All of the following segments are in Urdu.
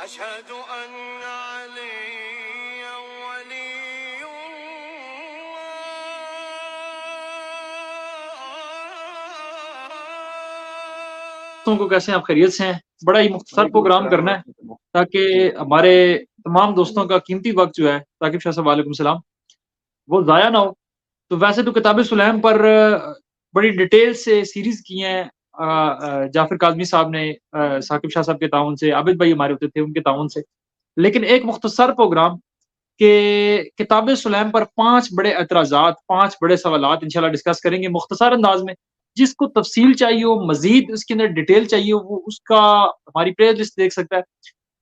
أشهد أن عليا ولي دوستوں کو کیسے ہیں آپ؟ خیریت سے ہیں؟ بڑا ہی مختصر وعلیکم پروگرام السلام کرنا ہے ورحمۃ اللہ۔ تاکہ جی ہمارے تمام دوستوں کا قیمتی وقت جو ہے، ثاقب شاہ صاحب وعلیکم السلام، وہ ضائع نہ ہو۔ تو ویسے تو کتاب سلیم پر بڑی ڈیٹیل سے سیریز کی ہیں جعفر کاظمی صاحب نے، ثاقب شاہ صاحب کے تعاون سے، عابد بھائی ہمارے ہوتے تھے ان کے تعاون سے، لیکن ایک مختصر پروگرام کہ کتاب سلیم پر 5 بڑے اعتراضات، 5 بڑے سوالات انشاءاللہ ڈسکس کریں گے مختصر انداز میں۔ جس کو تفصیل چاہیے ہو، مزید اس کے اندر ڈیٹیل چاہیے ہو، وہ اس کا ہماری پلے لسٹ دیکھ سکتا ہے۔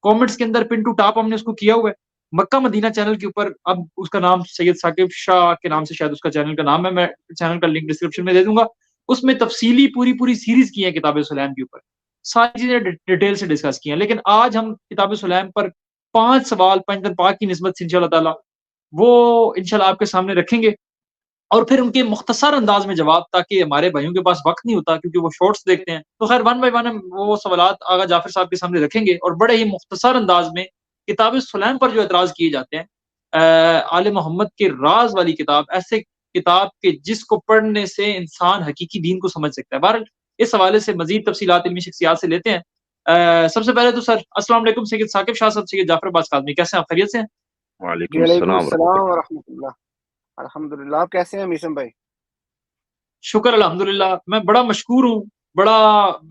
کامنٹس کے اندر پن ٹو ٹاپ ہم نے اس کو کیا ہوا ہے مکہ مدینہ چینل کے اوپر۔ اب اس کا نام سید ثاقب شاہ کے نام سے شاید اس کا چینل کا نام ہے، میں چینل کا لنک ڈسکرپشن میں دے دوں گا۔ اس میں تفصیلی پوری سیریز کی ہے کتاب سلیم کے اوپر، ساری چیزیں ڈیٹیل سے ڈسکس کی ہیں۔ لیکن آج ہم کتاب سلیم پر 5 سوال پنجتن پاک کی نسبت سے انشاءاللہ تعالی وہ انشاءاللہ آپ کے سامنے رکھیں گے، اور پھر ان کے مختصر انداز میں جواب، تاکہ ہمارے بھائیوں کے پاس وقت نہیں ہوتا کیونکہ وہ شارٹس دیکھتے ہیں۔ تو خیر 1 بائی 1 ہم وہ سوالات آغا جعفر صاحب کے سامنے رکھیں گے، اور بڑے ہی مختصر انداز میں کتاب سلیم پر جو اعتراض کیے جاتے ہیں، آل محمد کے راز والی کتاب، ایسے کتاب کے جس کو پڑھنے سے انسان حقیقی دین کو سمجھ سکتا ہے۔ بہرحال اس حوالے سے مزید تفصیلات علمی شخصیات سے لیتے ہیں۔ سب سے پہلے تو سر السلام علیکم، سید ثاقب شاہ صاحب، سید جعفر عباس کاظمی، کیسے ہیں آپ؟ خیریت سے ہیں؟ جی وعلیکم وعلیکم السلام ورحمۃ السلام اللہ۔ ورحمۃ اللہ۔ الحمدللہ، آپ کیسے ہیں میسم بھائی؟ شکر الحمدللہ، میں بڑا مشکور ہوں، بڑا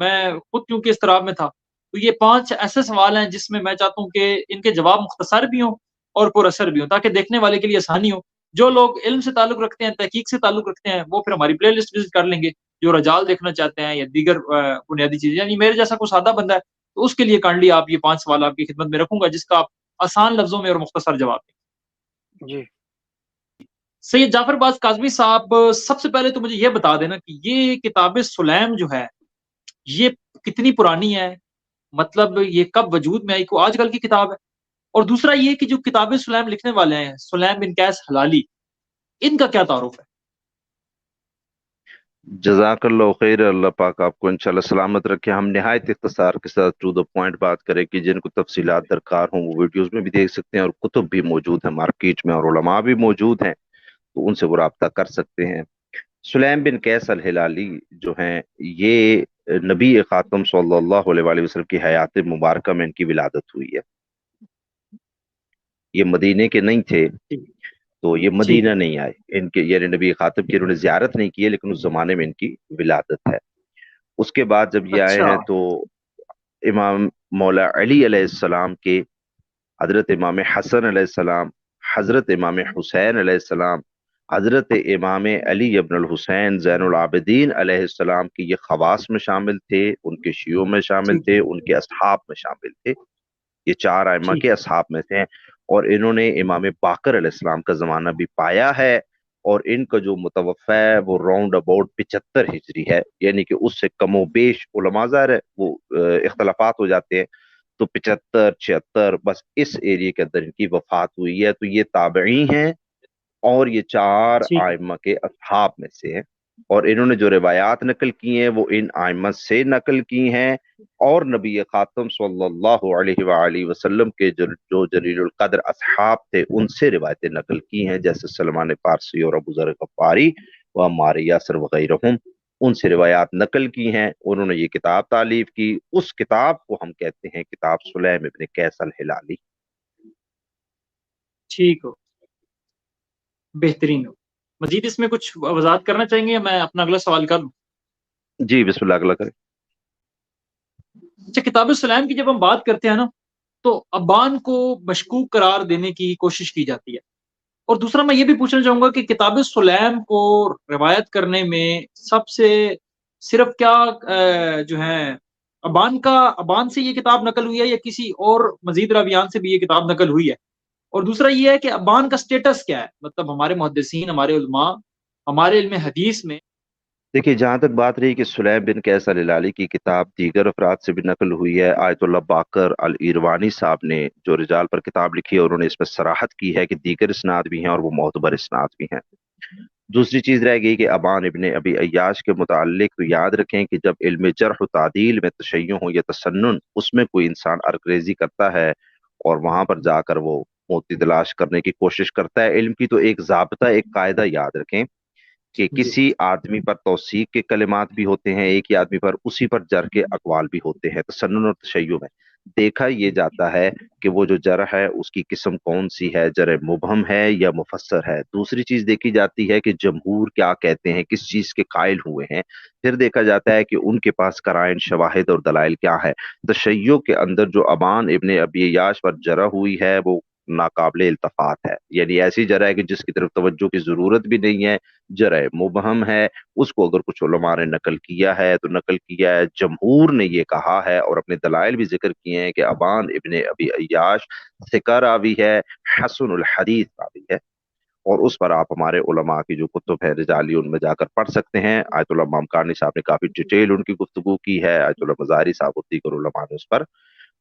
میں خود کیونکہ اضطراب میں تھا۔ تو یہ 5 ایسے سوال ہیں جس میں چاہتا ہوں کہ ان کے جواب مختصر بھی ہوں اور پر اثر بھی ہوں، تاکہ دیکھنے والے کے لیے آسانی ہو۔ جو لوگ علم سے تعلق رکھتے ہیں، تحقیق سے تعلق رکھتے ہیں، وہ پھر ہماری پلے لسٹ وزٹ کر لیں گے۔ جو رجال دیکھنا چاہتے ہیں یا دیگر بنیادی چیزیں، یعنی میرے جیسا کوئی سادہ بندہ ہے تو اس کے لیے کائنڈلی آپ یہ 5 سوال آپ کی خدمت میں رکھوں گا، جس کا آپ آسان لفظوں میں اور مختصر جواب دیں۔ جی سید جعفر باز کاظمی صاحب، سب سے پہلے تو مجھے یہ بتا دینا کہ یہ کتاب سلیم جو ہے یہ کتنی پرانی ہے، مطلب یہ کب وجود میں آئی، کو آج کل کی کتاب ہے؟ اور دوسرا یہ کہ جو کتاب سلیم لکھنے والے ہیں، سلیم بن قیس ہلالی، ان کا کیا تعارف ہے؟ جزاک اللہ خیر، اللہ پاک آپ کو انشاءاللہ سلامت رکھے۔ ہم نہایت اختصار کے ساتھ ٹو دا پوائنٹ بات کریں کہ جن کو تفصیلات درکار ہوں وہ ویڈیوز میں بھی دیکھ سکتے ہیں، اور کتب بھی موجود ہیں مارکیٹ میں، اور علماء بھی موجود ہیں تو ان سے وہ رابطہ کر سکتے ہیں۔ سلیم بن قیس الہلالی جو ہیں، یہ نبی خاتم صلی اللہ علیہ وآلہ وسلم کی حیات مبارکہ میں ان کی ولادت ہوئی ہے۔ یہ مدینے کے نہیں تھے، تو یہ مدینہ نہیں آئے، ان کے یعنی نبی خاتم کی انہوں نے زیارت نہیں کی ہے، لیکن اس زمانے میں ان کی ولادت ہے۔ اس کے بعد جب یہ آئے اچھا، ہیں تو امام مولا علی علیہ السلام کے، حضرت امام حسن علیہ السلام، حضرت امام حسین علیہ السلام، حضرت امام علی ابن الحسین زین العابدین علیہ السلام کی یہ خواص میں شامل تھے، ان کے شیعوں میں شامل تھے، ان کے اصحاب میں شامل تھے، یہ 4 ائمہ کے اصحاب میں تھے، اور انہوں نے امام باقر علیہ السلام کا زمانہ بھی پایا ہے، اور ان کا جو متوفی ہے وہ راؤنڈ اباؤٹ 75 ہجری ہے، یعنی کہ اس سے کم و بیش علماء ظاہر ہے وہ اختلافات ہو جاتے ہیں، تو 75 76 بس اس ایریے کے اندر ان کی وفات ہوئی ہے۔ تو یہ تابعی ہیں اور یہ 4 ائمہ کے اصحاب میں سے ہیں، اور انہوں نے جو روایات نقل کی ہیں وہ ان ائمہ سے نقل کی ہیں، اور نبی خاتم صلی اللہ علیہ وآلہ وسلم کے جو جلیل القدر اصحاب تھے ان سے روایتیں نقل کی ہیں، جیسے سلمان فارسی اور ابو ذر غفاری و عمار یاسر وغیرہم، ان سے روایات نقل کی ہیں۔ انہوں نے یہ کتاب تالیف کی، اس کتاب کو ہم کہتے ہیں کتاب سلیم ابن قیس الہلالی۔ ٹھیک ہو، بہترین ہو۔ مزید اس میں کچھ وضاحت کرنا چاہیں گے یا میں اپنا اگلا سوال کر لوں؟ جی بسم اللہ، اگلا کریں۔ اچھا، کتاب السلام کی جب ہم بات کرتے ہیں نا تو ابان کو مشکوک قرار دینے کی کوشش کی جاتی ہے، اور دوسرا میں یہ بھی پوچھنا چاہوں گا کہ کتاب السلام کو روایت کرنے میں سب سے صرف کیا جو ہے ابان سے یہ کتاب نقل ہوئی ہے یا کسی اور مزید راویان سے بھی یہ کتاب نقل ہوئی ہے؟ اور دوسرا یہ ہے کہ ابان کا سٹیٹس کیا ہے، مطلب ہمارے محدثین، ہمارے علماء، ہمارے علم حدیث میں۔ دیکھیے، جہاں تک بات رہی کہ سلیم بن قیس الہلالی کی کتاب دیگر افراد سے بھی نقل ہوئی ہے، آیت اللہ باقر الایروانی صاحب نے جو رجال پر کتاب لکھی ہے انہوں نے اس میں صراحت کی ہے کہ دیگر اسناد بھی ہیں اور وہ معتبر اسناد بھی ہیں۔ دوسری چیز رہ گئی کہ ابان ابن ابی عیاش کے متعلق تو یاد رکھیں کہ جب علم جرح و تعدیل میں تشیع ہو یا تسنن اس میں کوئی انسان ارکریزی کرتا ہے اور وہاں پر جا کر وہ موتی تلاش کرنے کی کوشش کرتا ہے علم کی، تو ایک ضابطہ ایک قاعدہ یاد رکھیں کہ جی کسی آدمی پر توثیق کے کلمات بھی ہوتے ہیں، ایک ہی آدمی پر اسی پر جرح کے اقوال بھی ہوتے ہیں تسنن اور تشیع میں۔ دیکھا یہ جاتا ہے کہ وہ جو جرح ہے اس کی قسم کون سی ہے، جرح مبہم ہے یا مفسر ہے۔ دوسری چیز دیکھی جاتی ہے کہ جمہور کیا کہتے ہیں، کس چیز کے قائل ہوئے ہیں۔ پھر دیکھا جاتا ہے کہ ان کے پاس قرائن، شواہد اور دلائل کیا ہے۔ تشیع کے اندر جو ابان ابن ابی عیاش پر جرح ہوئی ہے وہ ناقابل التفات ہے، یعنی ایسی جرح ہے کہ جس کی طرف توجہ کی ضرورت بھی نہیں ہے، جرح مبہم ہے۔ اس کو اگر کچھ علماء نے نقل کیا ہے تو نقل کیا ہے، جمہور نے یہ کہا ہے اور اپنے دلائل بھی ذکر کیے ہیں کہ ابان ابن ابی عیاش ثقہ راوی ہے، حسن الحدیث راوی ہے، اور اس پر آپ ہمارے علماء کی جو کتب ہے رجالی ان میں جا کر پڑھ سکتے ہیں۔ آیت اللہ مامکانی صاحب نے کافی ڈیٹیل ان کی گفتگو کی ہے، آیت اللہ مزاری صاحب اور دیگر علماء نے اس پر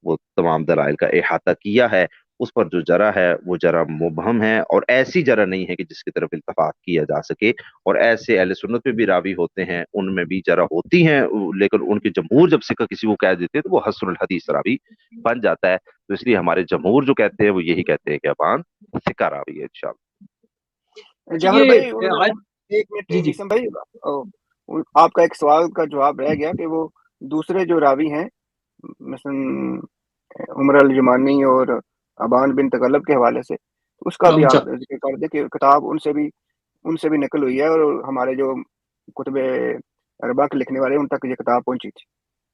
وہ تمام دلائل کا احاطہ کیا ہے۔ اس پر جو جرح ہے وہ جرح مبہم ہے، اور ایسی جرح نہیں ہے کہ جس کی طرف التفات کیا جا سکے، اور ایسے اہل سنت میں بھی راوی ہوتے ہیں ان میں بھی جرح ہوتی ہیں، لیکن ان کے جمہور جب ثقہ کسی کو کہہ دیتے ہیں تو وہ حسن الحدیث راوی بن جاتا ہے۔ تو اس لیے ہمارے جمہور جو کہتے ہیں وہ یہی کہتے ہیں کہ ابان ثقہ راوی ہے انشاءاللہ۔ جعفر یہ بھائی آج- ایک منٹ جی جی میسم بھائی، آپ کا ایک سوال کا جواب رہ گیا کہ وہ دوسرے جو راوی ہیں مثلا عمر الجمانی اور ابان بن تغلب کے حوالے سے، اس کا بھی اچھا، آپ ذکر کر دیں کہ کتاب ان سے بھی نقل ہوئی ہے اور ہمارے جو کتب اربع کے لکھنے والے ان تک یہ کتاب پہنچی تھی،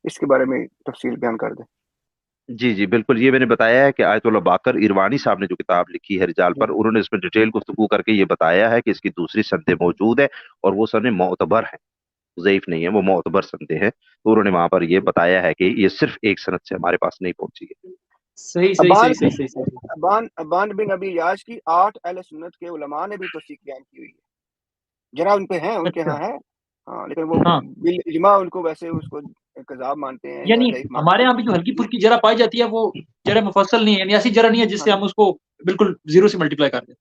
اس کے بارے میں تفصیل بیان کر دیں۔ جی جی بالکل، یہ میں نے بتایا ہے کہ آیت اللہ باقر ایروانی صاحب نے جو کتاب لکھی ہے رجال پر، انہوں نے اس میں ڈیٹیل گفتگو کر کے یہ بتایا ہے کہ اس کی دوسری سندیں موجود ہے اور وہ سندیں معتبر ہیں، ضعیف نہیں ہے، وہ معتبر سندیں ہیں۔ تو انہوں نے وہاں پر یہ بتایا ہے کہ یہ صرف ایک سند سے ہمارے پاس نہیں پہنچی ہے۔ صحیح صحیح ابان صحیح صحیح صحیح صحیح۔ ابان بن ابی یاش کی 8 اہل سنت کے علماء نے بھی توثیق بیان کی ہوئی ہے، جرا ان پہ ہیں، ان کے اچھا، ہاں ہے، ہاں، لیکن وہ ہاں، بالاجماع ان کو ویسے اس کو کذاب مانتے ہیں یا یعنی ضعیف مانتے ہمارے ہیں۔ یہاں بھی جو ہلکی پھلکی جرح پائی جاتی ہے وہ جرح مفصل نہیں ہے، یعنی ایسی جرح نہیں ہے جس ہاں سے ہم اس کو بالکل زیرو سے ملٹیپلائی کر دیں۔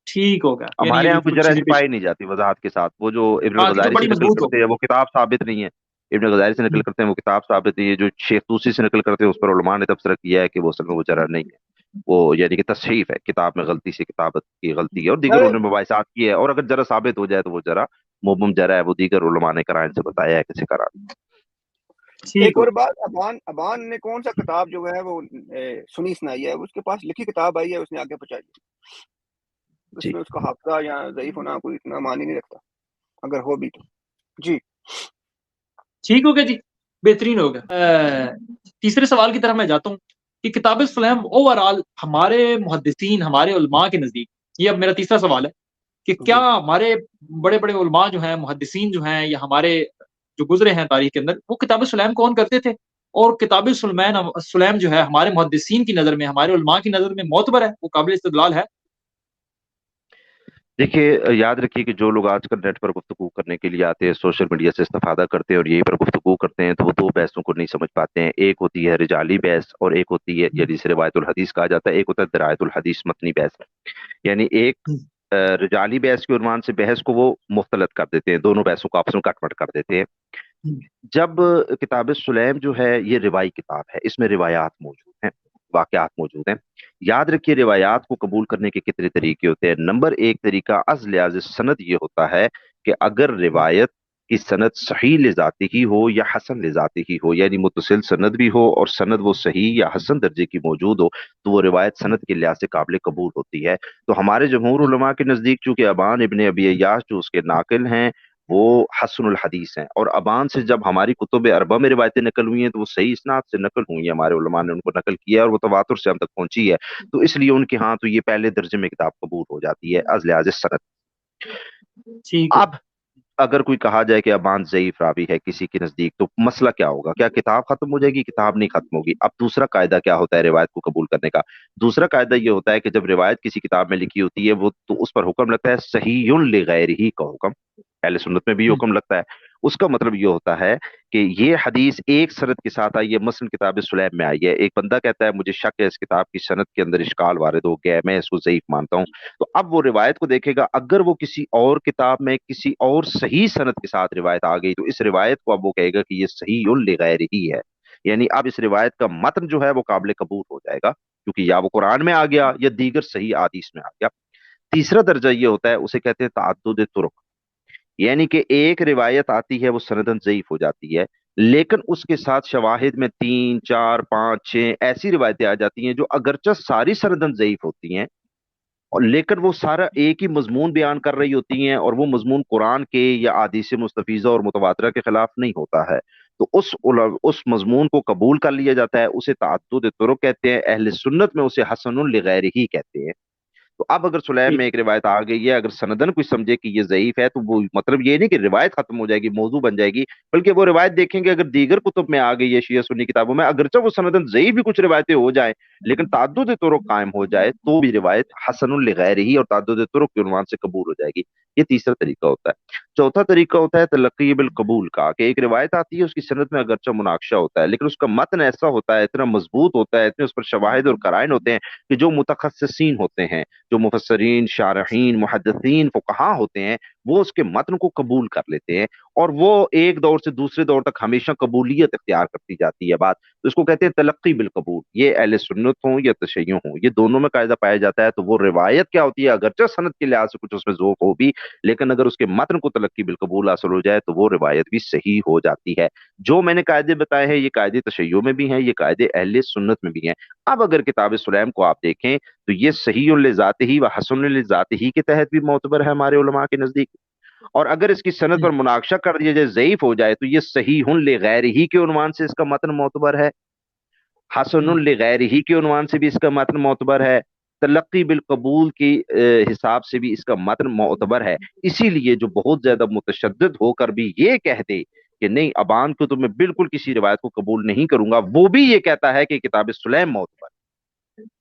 ٹھیک ہو گیا، یعنی ہمارے یہ یہاں کوئی کچھ جرح چیزیں ایسی پیش، پائی نہیں جاتی وضاحت کے ساتھ، وہ جو ابن ہاں جو الغزالی بڑی سے نقل مضبوط ہو۔ کرتے ہیں وہ کتاب ثابت نہیں ہے، ابن الغزالی سے نقل کرتے ہیں وہ کتاب ثابت نہیں ہے، جو شیخ توسی سے نقل کرتے ہیں اس پر علماء نے تبصرہ کیا ہے کہ وہ اصل میں وہ جرح نہیں ہے، وہ یعنی کہ تصحیف ہے، کتاب میں غلطی سے کتابت کی غلطی ہے، اور دیگر انہوں نے مباحثات کی ہے، اور اگر جرح ثابت ہو جائے تو وہ جرح مبہم جرح ہے، وہ دیگر علماء نے قرائن سے بتایا ہے کہ ذکر۔ ٹھیک ایک ہو اور گیا، بات، ابان نے کون سا کتاب جو ہے وہ سنی سنائی ہے، اس کے پاس لکھی کتاب آئی ہے، اس نے آگے پہنچائی ہے، اس جی میں اس کا حافظہ یا ضعیف ہونا کوئی اتنا معنی نہیں رکھتا اگر ہو بھی تو۔ جی ٹھیک ہو گیا جی، بہترین ہو گیا۔ تیسرے سوال کی طرف میں جاتا ہوں کہ کتاب السلام اوور آل ہمارے محدثین، ہمارے علماء کے نزدیک، یہ اب میرا تیسرا سوال ہے کہ کیا جی ہمارے بڑے بڑے علماء جو ہیں، محدثین جو ہیں، یا ہمارے جو گزرے ہیں تاریخ کے اندر، وہ کتاب السلام کون کرتے تھے، اور کتاب السلام جو ہے ہمارے محدثین کی نظر میں، ہمارے علماء کی نظر میں معتبر ہے، وہ قابل استدلال ہے؟ دیکھیے یاد رکھیے کہ جو لوگ آج کل نیٹ پر گفتگو کرنے کے لیے آتے ہیں، سوشل میڈیا سے استفادہ کرتے ہیں اور یہی پر گفتگو کرتے ہیں، تو وہ دو بحثوں کو نہیں سمجھ پاتے ہیں۔ ایک ہوتی ہے رجالی بحث اور ایک ہوتی ہے یعنی جسے روایت الحدیث کہا جاتا ہے، ایک ہوتا ہے درایت الحدیث متنی بحث۔ یعنی ایک رجالی بحث کے عنوان سے بحث کو وہ مختلط کر دیتے ہیں، دونوں بحثوں کو آپس میں کٹ مٹ کر دیتے ہیں۔ جب کتاب السلام جو ہے یہ روایی کتاب ہے، اس میں روایات موجود ہیں، واقعات موجود ہیں۔ یاد رکھیے روایات کو قبول کرنے کے کتنے طریقے ہوتے ہیں۔ نمبر ایک طریقہ از لحاظ سند یہ ہوتا ہے کہ اگر روایت کی سند صحیح لذاتی ہی ہو یا حسن لذاتی ہی ہو، یعنی متصل سند بھی ہو اور سند وہ صحیح یا حسن درجے کی موجود ہو، تو وہ روایت سند کے لحاظ سے قابل قبول ہوتی ہے۔ تو ہمارے جمہور علماء کے نزدیک چونکہ ابان ابن ابی عیاش جو اس کے ناقل ہیں وہ حسن الحدیث ہیں، اور ابان سے جب ہماری کتب اربع میں روایتیں نقل ہوئی ہیں تو وہ صحیح اسناد سے نقل ہوئی ہیں، ہمارے علماء نے ان کو نقل کیا ہے اور وہ تواتر سے ہم تک پہنچی ہے، تو اس لیے ان کے ہاں تو یہ پہلے درجے میں کتاب قبول ہو جاتی ہے از لحاظ سند۔ ٹھیک ہو، اب اگر کوئی کہا جائے کہ ابان ضعیف راوی ہے کسی کے نزدیک، تو مسئلہ کیا ہوگا؟ کیا کتاب ختم ہو جائے گی؟ کتاب نہیں ختم ہوگی۔ اب دوسرا قاعدہ کیا ہوتا ہے روایت کو قبول کرنے کا؟ دوسرا قاعدہ یہ ہوتا ہے کہ جب روایت کسی کتاب میں لکھی ہوتی ہے وہ تو اس پر حکم لگتا ہے صحیح لغیرہ کا حکم، اہل سنت میں بھی یہ حکم لگتا ہے، اس کا مطلب یہ ہوتا ہے کہ یہ حدیث ایک سند کے ساتھ آئی ہے، مثلا کتاب سلیم میں آئی ہے، ایک بندہ کہتا ہے مجھے شک ہے اس کتاب کی سند کے اندر اشکال وارد ہو گیا ہے، میں اس کو ضعیف مانتا ہوں، تو اب وہ روایت کو دیکھے گا، اگر وہ کسی اور کتاب میں کسی اور صحیح سند کے ساتھ روایت آ گئی تو اس روایت کو اب وہ کہے گا کہ یہ صحیح لغیر ہی ہے، یعنی اب اس روایت کا متن جو ہے وہ قابل قبول ہو جائے گا، کیونکہ یا وہ قرآن میں آ گیا یا دیگر صحیح احادیث میں آ گیا۔ تیسرا درجہ یہ ہوتا ہے، اسے کہتے ہیں تعدد طرق، یعنی کہ ایک روایت آتی ہے وہ سندن ضعیف ہو جاتی ہے، لیکن اس کے ساتھ شواہد میں 3 4 5 6 ایسی روایتیں آ جاتی ہیں جو اگرچہ ساری سندن ضعیف ہوتی ہیں، اور لیکن وہ سارا ایک ہی مضمون بیان کر رہی ہوتی ہیں، اور وہ مضمون قرآن کے یا احادیث مستفیضہ اور متواترہ کے خلاف نہیں ہوتا ہے، تو اس مضمون کو قبول کر لیا جاتا ہے، اسے تعدد طرق کہتے ہیں، اہل سنت میں اسے حسن لغیر ہی کہتے ہیں۔ تو اب اگر سلیم میں ایک روایت آ گئی ہے، اگر سندن کوئی سمجھے کہ یہ ضعیف ہے، تو وہ مطلب یہ نہیں کہ روایت ختم ہو جائے گی، موضوع بن جائے گی، بلکہ وہ روایت دیکھیں گے اگر دیگر کتب میں آ گئی ہے، شیعہ سنی کتابوں میں، اگرچہ وہ سندن ضعیف بھی کچھ روایتیں ہو جائیں لیکن تعدد طرق قائم ہو جائے تو بھی روایت حسن لغیر ہی اور تعدد طرق کے عنوان سے قبول ہو جائے گی۔ یہ تیسرا طریقہ ہوتا ہے۔ چوتھا طریقہ ہوتا ہے تلقی بالقبول کا، کہ ایک روایت آتی ہے، اس کی سند میں اگرچہ مناقشہ ہوتا ہے لیکن اس کا متن ایسا ہوتا ہے، اتنا مضبوط ہوتا ہے، اتنے اس پر شواہد اور قرائن ہوتے ہیں کہ جو متخصصین ہوتے ہیں، جو مفسرین، شارحین، محدثین، فقہاء ہوتے ہیں، وہ اس کے متن کو قبول کر لیتے ہیں، اور وہ ایک دور سے دوسرے دور تک ہمیشہ قبولیت اختیار کرتی جاتی ہے بات، تو اس کو کہتے ہیں تلقی بالقبول۔ یہ اہل سنت ہوں یا تشیع ہوں، یہ دونوں میں قاعدہ پایا جاتا ہے۔ تو وہ روایت کیا ہوتی ہے، اگرچہ سند کے لحاظ سے کچھ اس میں ذوق ہو بھی، لیکن اگر اس کے متن کو تلقی بالقبول حاصل ہو جائے تو وہ روایت بھی صحیح ہو جاتی ہے۔ جو میں نے قاعدے بتائے ہیں، یہ قاعدے تشیع میں بھی ہیں، یہ قاعدے اہل سنت میں بھی ہیں۔ اب اگر کتاب سلیم کو آپ دیکھیں تو یہ صحیح لذاتہ و حسن لذاتہ کے تحت بھی معتبر ہے ہمارے علماء کے نزدیک، اور اگر اس کی سند پر مناقشہ کر دیا جائے، ضعیف ہو جائے، تو یہ صحیح لغیر ہی کے عنوان سے اس کا متن معتبر ہے، حسن لغیر ہی کے عنوان سے بھی اس کا متن معتبر ہے، تلقی بالقبول کی حساب سے بھی اس کا متن معتبر ہے۔ اسی لیے جو بہت زیادہ متشدد ہو کر بھی یہ کہہ دے کہ نہیں ابان کو تو میں بالکل کسی روایت کو قبول نہیں کروں گا، وہ بھی یہ کہتا ہے کہ کتاب سلیم معتبر،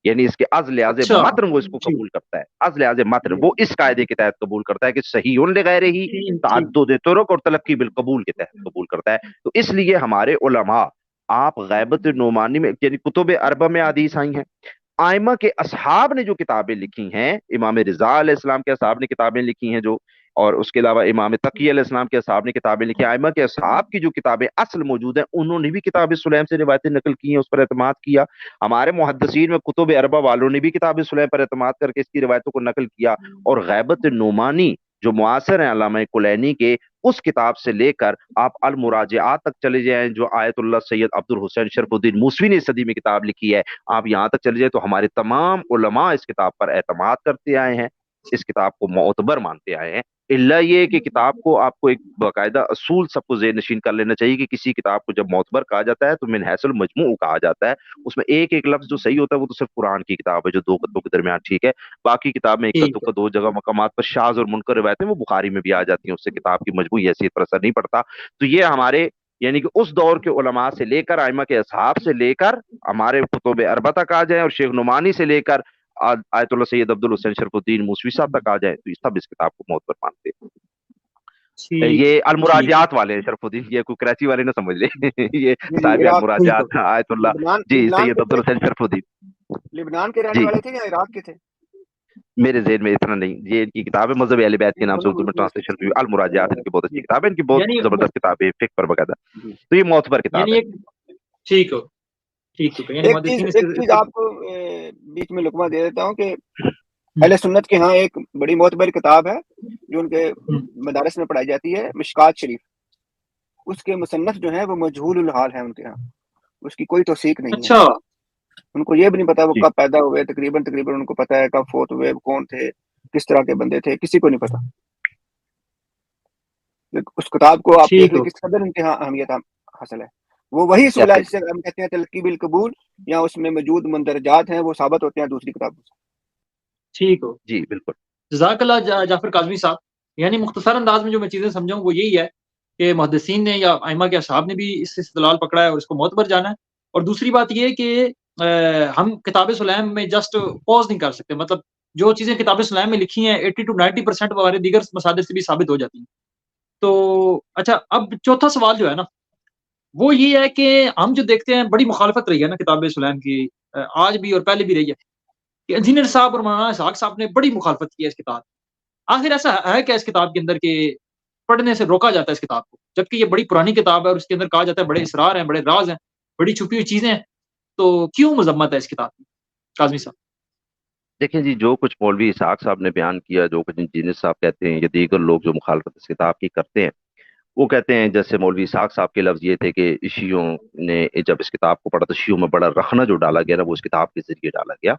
یعنی اس کے از لحاظ متن وہ اس کو قبول کرتا ہے، از لحاظ متن وہ اس قاعدے کے تحت قبول کرتا ہے کہ صحیح لغیر ہی، تعدد طرق اور تلقی بالقبول کے تحت قبول کرتا ہے۔ تو اس لیے ہمارے علماء، آپ غیبت نعمانی میں یعنی کتب اربع میں حدیث آئی ہیں، ائمہ کے اصحاب نے جو کتابیں لکھی ہیں، امام رضا علیہ السلام کے اصحاب نے کتابیں لکھی ہیں جو، اور اس کے علاوہ امام تقی علیہ السلام کے اصحاب نے کتابیں لکھی ہیں، ائمہ کے اصحاب کی جو کتابیں اصل موجود ہیں انہوں نے بھی کتاب سلیم سے روایتیں نقل کی ہیں، اس پر اعتماد کیا۔ ہمارے محدثین میں کتب اربع والوں نے بھی کتاب سلیم پر اعتماد کر کے اس کی روایتوں کو نقل کیا، اور غیبت نعمانی جو معاصر ہیں علامہ کلینی کے، اس کتاب سے لے کر آپ المراجعات تک چلے جائیں جو آیت اللہ سید عبد الحسین شرف الدین موسوی نے اس صدی میں کتاب لکھی ہے، آپ یہاں تک چلے جائیں تو ہمارے تمام علماء اس کتاب پر اعتماد کرتے آئے ہیں، اس کتاب کو معتبر مانتے آئے ہیں۔ اللہ یہ کہ کتاب کو آپ کو ایک باقاعدہ اصول سب کو ذہن نشین کر لینا چاہیے کہ کسی کتاب کو جب معتبر کہا جاتا ہے تو من حیث المجموع کہا جاتا ہے، اس میں ایک ایک لفظ جو صحیح ہوتا ہے وہ تو صرف قرآن کی کتاب ہے جو دو قطبوں کے درمیان ٹھیک ہے، باقی کتاب میں ایک قطب کا دو جگہ مقامات پر شاذ اور منکر روایتیں وہ بخاری میں بھی آ جاتی ہیں، اس سے کتاب کی مجموعی حیثیت پر اثر نہیں پڑتا۔ تو یہ ہمارے یعنی کہ اس دور کے علماء سے لے کر ائمہ کے اصحاب سے لے کر ہمارے کتب اربع تک آ جائیں، اور شیخ نعمانی سے لے کر آیت اللہ سید عبد الحسین شرف الدین موسوی صاحب تک آ جائیں تو سب اس کتاب کو معتبر مانتے ہیں۔ یہ المراجعات والے ہیں شرف الدین، یہ کوئی کراچی والے نہ سمجھ لیں، یہ صاحب المراجعات آیت اللہ جی سید عبد الحسین شرف الدین لبنان کے رہنے والے تھے یا عراق کے تھے؟ میرے ذہن میں اتنا نہیں، یہ ان کی کتاب ہے مذہب اہل بیت کے نام سے اردو میں ٹرانسلیشن ہوئی، المراجعات ان کی بہت اچھی کتاب ہے، ان کی بہت زبردست کتاب ہے فقہ پر باقاعدہ، تو یہ معتبر کتاب ہے۔ ٹھیک ہو ٹھیک ہو، ایک چیز آپ کو بیچ میں لقمہ دے دیتا ہوں کہ اہل سنت کے ہاں ایک بڑی معتبر کتاب ہے جو ان کے مدارس میں پڑھائی جاتی ہے، مشکات شریف، اس کے مصنف جو ہیں وہ مجہول الحال ہیں ان کے ہاں، اس کی کوئی توثیق نہیں ہے، ان کو یہ بھی نہیں پتا وہ کب پیدا ہوئے، تقریباً ان کو پتا ہے کب فوت ہوئے، کون تھے، کس طرح کے بندے تھے، کسی کو نہیں پتا۔ اس کتاب کو آپ دیکھ لیں کس قدر ان کے ہاں اہمیت حاصل ہے، وہ وہی اصول ہے جسے ہم کہتے ہیں تلقی بالقبول، یا اس میں موجود مندرجات ہیں وہ ثابت ہوتے ہیں دوسری کتابوں سے۔ ٹھیک ہو جی بالکل، جزاک اللہ جعفر کاظمی صاحب۔ یعنی مختصر انداز میں جو میں چیزیں سمجھا ہوں وہ یہی ہے کہ محدثین نے یا ائمہ کے اصحاب نے بھی اس استدلال پکڑا ہے اور اس کو معتبر جانا ہے، اور دوسری بات یہ کہ ہم کتاب سلیم میں جسٹ پوز نہیں کر سکتے، مطلب جو چیزیں کتاب سلیم میں لکھی ہیں 80 to 90% ہمارے دیگر مصادر سے بھی ثابت ہو جاتی ہیں، تو اچھا اب چوتھا سوال جو ہے نا وہ یہ ہے کہ ہم جو دیکھتے ہیں بڑی مخالفت رہی ہے نا کتاب سلیم کی، آج بھی اور پہلے بھی رہی ہے کہ انجینئر صاحب اور مولانا اسحاق صاحب نے بڑی مخالفت کی ہے اس کتاب کی۔ آخر ایسا ہے کیا اس کتاب کے اندر کہ پڑھنے سے روکا جاتا ہے اس کتاب کو، جبکہ یہ بڑی پرانی کتاب ہے اور اس کے اندر کہا جاتا ہے بڑے اسرار ہیں، بڑے راز ہیں، بڑی چھپی ہوئی چیزیں ہیں، تو کیوں مذمت ہے اس کتاب کی؟ کاظمی صاحب۔ دیکھیں جی، جو کچھ مولوی اسحاق صاحب نے بیان کیا، جو کچھ انجینئر صاحب کہتے ہیں یا دیگر لوگ جو مخالفت اس کتاب کی کرتے ہیں، وہ کہتے ہیں جیسے مولوی اسحاق صاحب کے لفظ یہ تھے کہ شیعوں نے جب اس کتاب کو پڑھا تو شیعوں میں بڑا رخنہ جو ڈالا گیا نا وہ اس کتاب کے ذریعے ڈالا گیا۔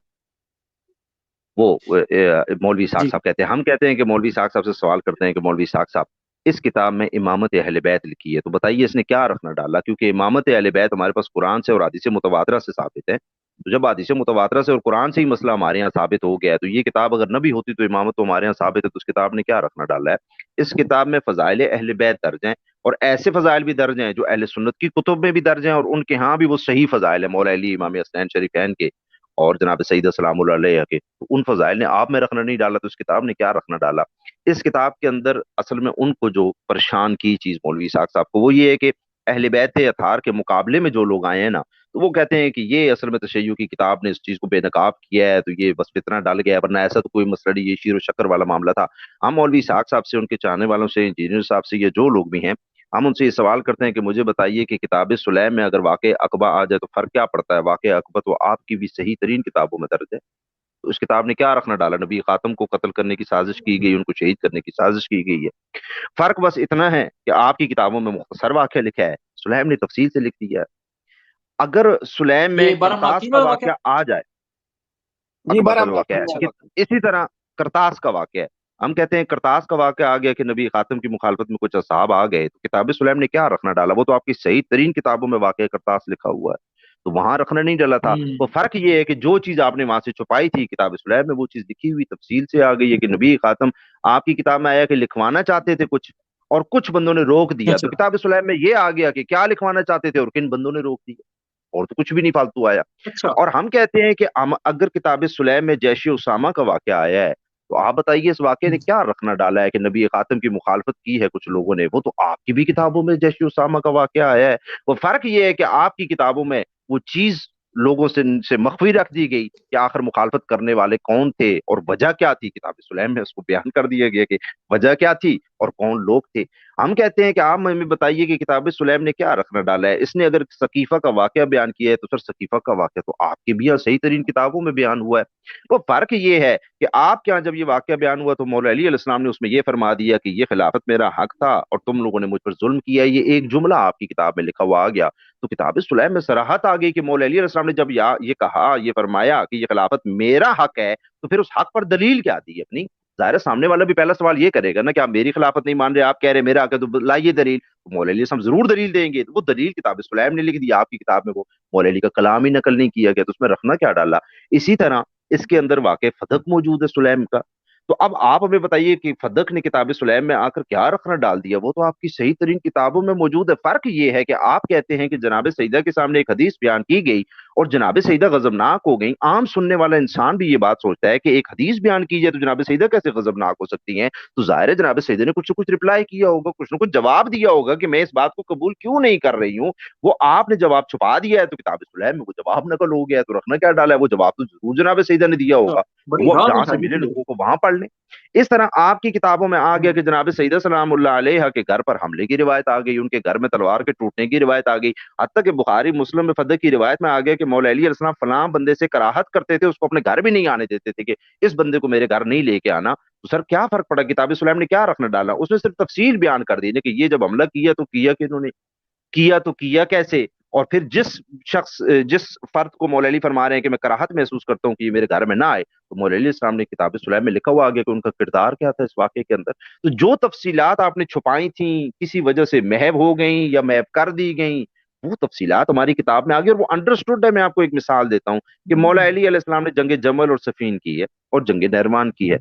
وہ مولوی اسحاق جی صاحب کہتے ہیں، ہم کہتے ہیں کہ مولوی اسحاق صاحب سے سوال کرتے ہیں کہ مولوی اسحاق صاحب اس کتاب میں امامت اہل بیت لکھی ہے تو بتائیے اس نے کیا رخنہ ڈالا، کیونکہ امامت اہل بیت ہمارے پاس قرآن سے اور حدیث متواترہ سے ثابت ہے۔ تو جب حدیث متواترہ سے اور قرآن سے ہی مسئلہ ہمارے یہاں ثابت ہو گیا ہے تو یہ کتاب اگر نہ بھی ہوتی تو امامت تو ہمارے یہاں ثابت ہے، تو اس کتاب نے کیا رکھنا ڈالا ہے؟ اس کتاب میں فضائل اہل بیت درج ہیں، اور ایسے فضائل بھی درج ہیں جو اہل سنت کی کتب میں بھی درج ہیں، اور ان کے ہاں بھی وہ صحیح فضائل ہیں، مولا علی امام حسین شریفین کے اور جناب سیدہ سلام اللہ علیہ کے، تو ان فضائل نے آپ میں رکھنا نہیں ڈالا تو اس کتاب نے کیا رکھنا ڈالا؟ اس کتاب کے اندر اصل میں ان کو جو پریشان کی چیز مولوی اسحاق صاحب کو وہ یہ ہے کہ اہل بیت اطہار کے مقابلے میں جو لوگ آئے ہیں نا تو وہ کہتے ہیں کہ یہ اصل میں تشیع کی کتاب نے اس چیز کو بے نقاب کیا ہے، تو یہ بس فتنہ ڈال گیا ہے، ورنہ ایسا تو کوئی مسئلہ نہیں، یہ شیر و شکر والا معاملہ تھا۔ ہم مولوی اسحاق صاحب سے، ان کے چاہنے والوں سے، انجینئر صاحب سے، یہ جو لوگ بھی ہیں، ہم ان سے یہ سوال کرتے ہیں کہ مجھے بتائیے کہ کتاب سلیم میں اگر واقع عقبہ آ جائے تو فرق کیا پڑتا ہے؟ واقع عقبہ تو آپ کی بھی صحیح ترین کتابوں میں درج ہے، تو اس کتاب نے کیا رکھنا ڈالا؟ نبی خاتم کو قتل کرنے کی سازش کی گئی، ان کو شہید کرنے کی سازش کی گئی ہے۔ فرق بس اتنا ہے کہ آپ کی کتابوں میں مختصر واقعہ لکھا ہے، سلیم نے تفصیل سے لکھ دیا ہے۔ اگر سلیم میں یہ بارہ کرتاس ماکین کا والا واقعہ؟ واقعہ آ جائے، جی عقبۃ بارہ الواقعہ ماکین ہے، والا اسی طرح کرتاس کا واقعہ ہے، ہم کہتے ہیں کرتاس کا واقعہ آ گیا کہ نبی خاتم کی مخالفت میں کچھ اصحاب آ گئے، تو کتاب سلیم نے کیا رکھنا ڈالا؟ وہ تو آپ کی صحیح ترین کتابوں میں واقعہ کرتاس لکھا ہوا ہے، تو وہاں رکھنا نہیں ڈالا تھا۔ وہ فرق یہ ہے کہ جو چیز آپ نے وہاں سے چھپائی تھی کتاب سلیم میں وہ چیز لکھی ہوئی تفصیل سے آ گئی ہے کہ نبی خاتم آپ کی کتاب میں آیا کہ لکھوانا چاہتے تھے کچھ، اور کچھ بندوں نے روک دیا، اچھا تو کتاب سلیم میں یہ آ گیا کہ کیا لکھوانا چاہتے تھے اور کن بندوں نے روک دیا، اور تو کچھ بھی نہیں فالتو آیا۔ اچھا اور ہم کہتے ہیں کہ اگر کتاب سلیم میں جیش اسامہ کا واقعہ آیا ہے تو آپ بتائیے اس واقعے نے کیا رکھنا ڈالا ہے کہ نبی خاتم کی مخالفت کی ہے کچھ لوگوں نے؟ وہ تو آپ کی بھی کتابوں میں جیش اسامہ کا واقعہ آیا ہے۔ وہ فرق یہ ہے کہ آپ کی کتابوں میں وہ چیز لوگوں سے مخفی رکھ دی گئی کہ آخر مخالفت کرنے والے کون تھے اور وجہ کیا تھی، کتاب سلیم میں اس کو بیان کر دیا گیا کہ وجہ کیا تھی اور کون لوگ تھے۔ ہم کہتے ہیں کہ آپ ہمیں بتائیے کہ کتاب سلیم نے کیا رکھنا ڈالا ہے؟ اس نے اگر سقیفہ کا واقعہ بیان کیا ہے تو سر سقیفہ کا واقعہ تو آپ کی بھی صحیح ترین کتابوں میں بیان ہوا ہے۔ تو فرق یہ ہے کہ آپ کے یہاں جب یہ واقعہ بیان ہوا تو مولا علی علیہ السلام نے اس میں یہ فرما دیا کہ یہ خلافت میرا حق تھا اور تم لوگوں نے مجھ پر ظلم کیا، یہ ایک جملہ آپ کی کتاب میں لکھا ہوا آ گیا۔ تو کتاب سلیم میں صراحت آ گئی کہ مولا علی علیہ السلام نے جب یہ کہا، یہ فرمایا کہ یہ خلافت میرا حق ہے، تو پھر اس حق پر دلیل کیا دی اپنی؟ ظاہر سامنے والا بھی پہلا سوال یہ کرے گا نا کہ آپ میری خلافت نہیں مان رہے، آپ کہہ رہے میرا حق ہے، تو لائیے دلیل۔ تو مولا علی السلام ضرور دلیل دیں گے، تو وہ دلیل کتاب سلیم نے لکھ دی، آپ کی کتاب میں وہ مولا علی کا کلام ہی نقل نہیں کیا گیا، تو اس میں رکھنا کیا ڈالا؟ اسی طرح اس کے اندر واقع فدق موجود ہے سلیم کا، تو اب آپ ہمیں بتائیے کہ فدق نے کتاب سلیم میں آ کر کیا رکھنا ڈال دیا؟ وہ تو آپ کی صحیح ترین کتابوں میں موجود ہے۔ فرق یہ ہے کہ آپ کہتے ہیں کہ جناب سیدہ کے سامنے ایک حدیث بیان کی گئی اور جناب سیدہ غضبناک ہو گئی۔ عام سننے والا انسان بھی یہ بات سوچتا ہے کہ ایک حدیث بیان کی جائے تو جناب سیدہ کیسے غضبناک ہو سکتی ہیں؟ تو ظاہر ہے جناب سیدہ نے کچھ نہ کچھ رپلائی کیا ہوگا، کچھ نہ کچھ جواب دیا ہوگا کہ میں اس بات کو قبول کیوں نہیں کر رہی ہوں۔ وہ آپ نے جواب چھپا دیا ہے تو کتاب سلیم میں وہ جواب نقل ہو گیا ہے، تو رکھنا کیا ڈالا ہے؟ وہ جواب تو ضرور جناب سیدہ نے دیا ہوگا، بڑی وہ اب راز جہاں سے اٹھائی ملے ہے۔ لوگوں کو وہاں پڑھ لیں۔ اس طرح آپ کی کتابوں میں آ گیا کہ جناب سیدہ سلام اللہ علیہ کے گھر پر حملے کی روایت آ گئی، ان کے گھر میں تلوار کے ٹوٹنے کی روایت آ گئی، حتیٰ کہ بخاری مسلم میں فدق کی روایت میں آ گیا کہ مولا علی علیہ السلام فلاں بندے سے کراہت کرتے تھے، اس کو اپنے گھر بھی نہیں آنے دیتے تھے کہ اس بندے کو میرے گھر نہیں لے کے آنا۔ تو سر کیا فرق پڑا؟ کتاب سلیم نے کیا رکھنا ڈالا؟ اس نے صرف تفصیل بیان کر دی کہ یہ جب حملہ کیا تو کیا کہ انہوں نے کیا تو کیا کیسے، اور پھر جس فرد کو مولا علی فرما رہے ہیں کہ میں کراہت محسوس کرتا ہوں کہ یہ میرے گھر میں نہ آئے، تو مولا علی السلام نے کتاب سلیم میں لکھا ہوا آگے کہ ان کا کردار کیا تھا اس واقعے کے اندر۔ تو جو تفصیلات آپ نے چھپائی تھیں، کسی وجہ سے محو ہو گئیں یا محو کر دی گئیں، وہ تفصیلات ہماری کتاب میں آ گئی اور وہ انڈرسٹوڈ ہے۔ میں آپ کو ایک مثال دیتا ہوں کہ مولا علی علیہ السلام نے جنگ جمل اور صفین کی ہے اور جنگ نہروان کی ہے،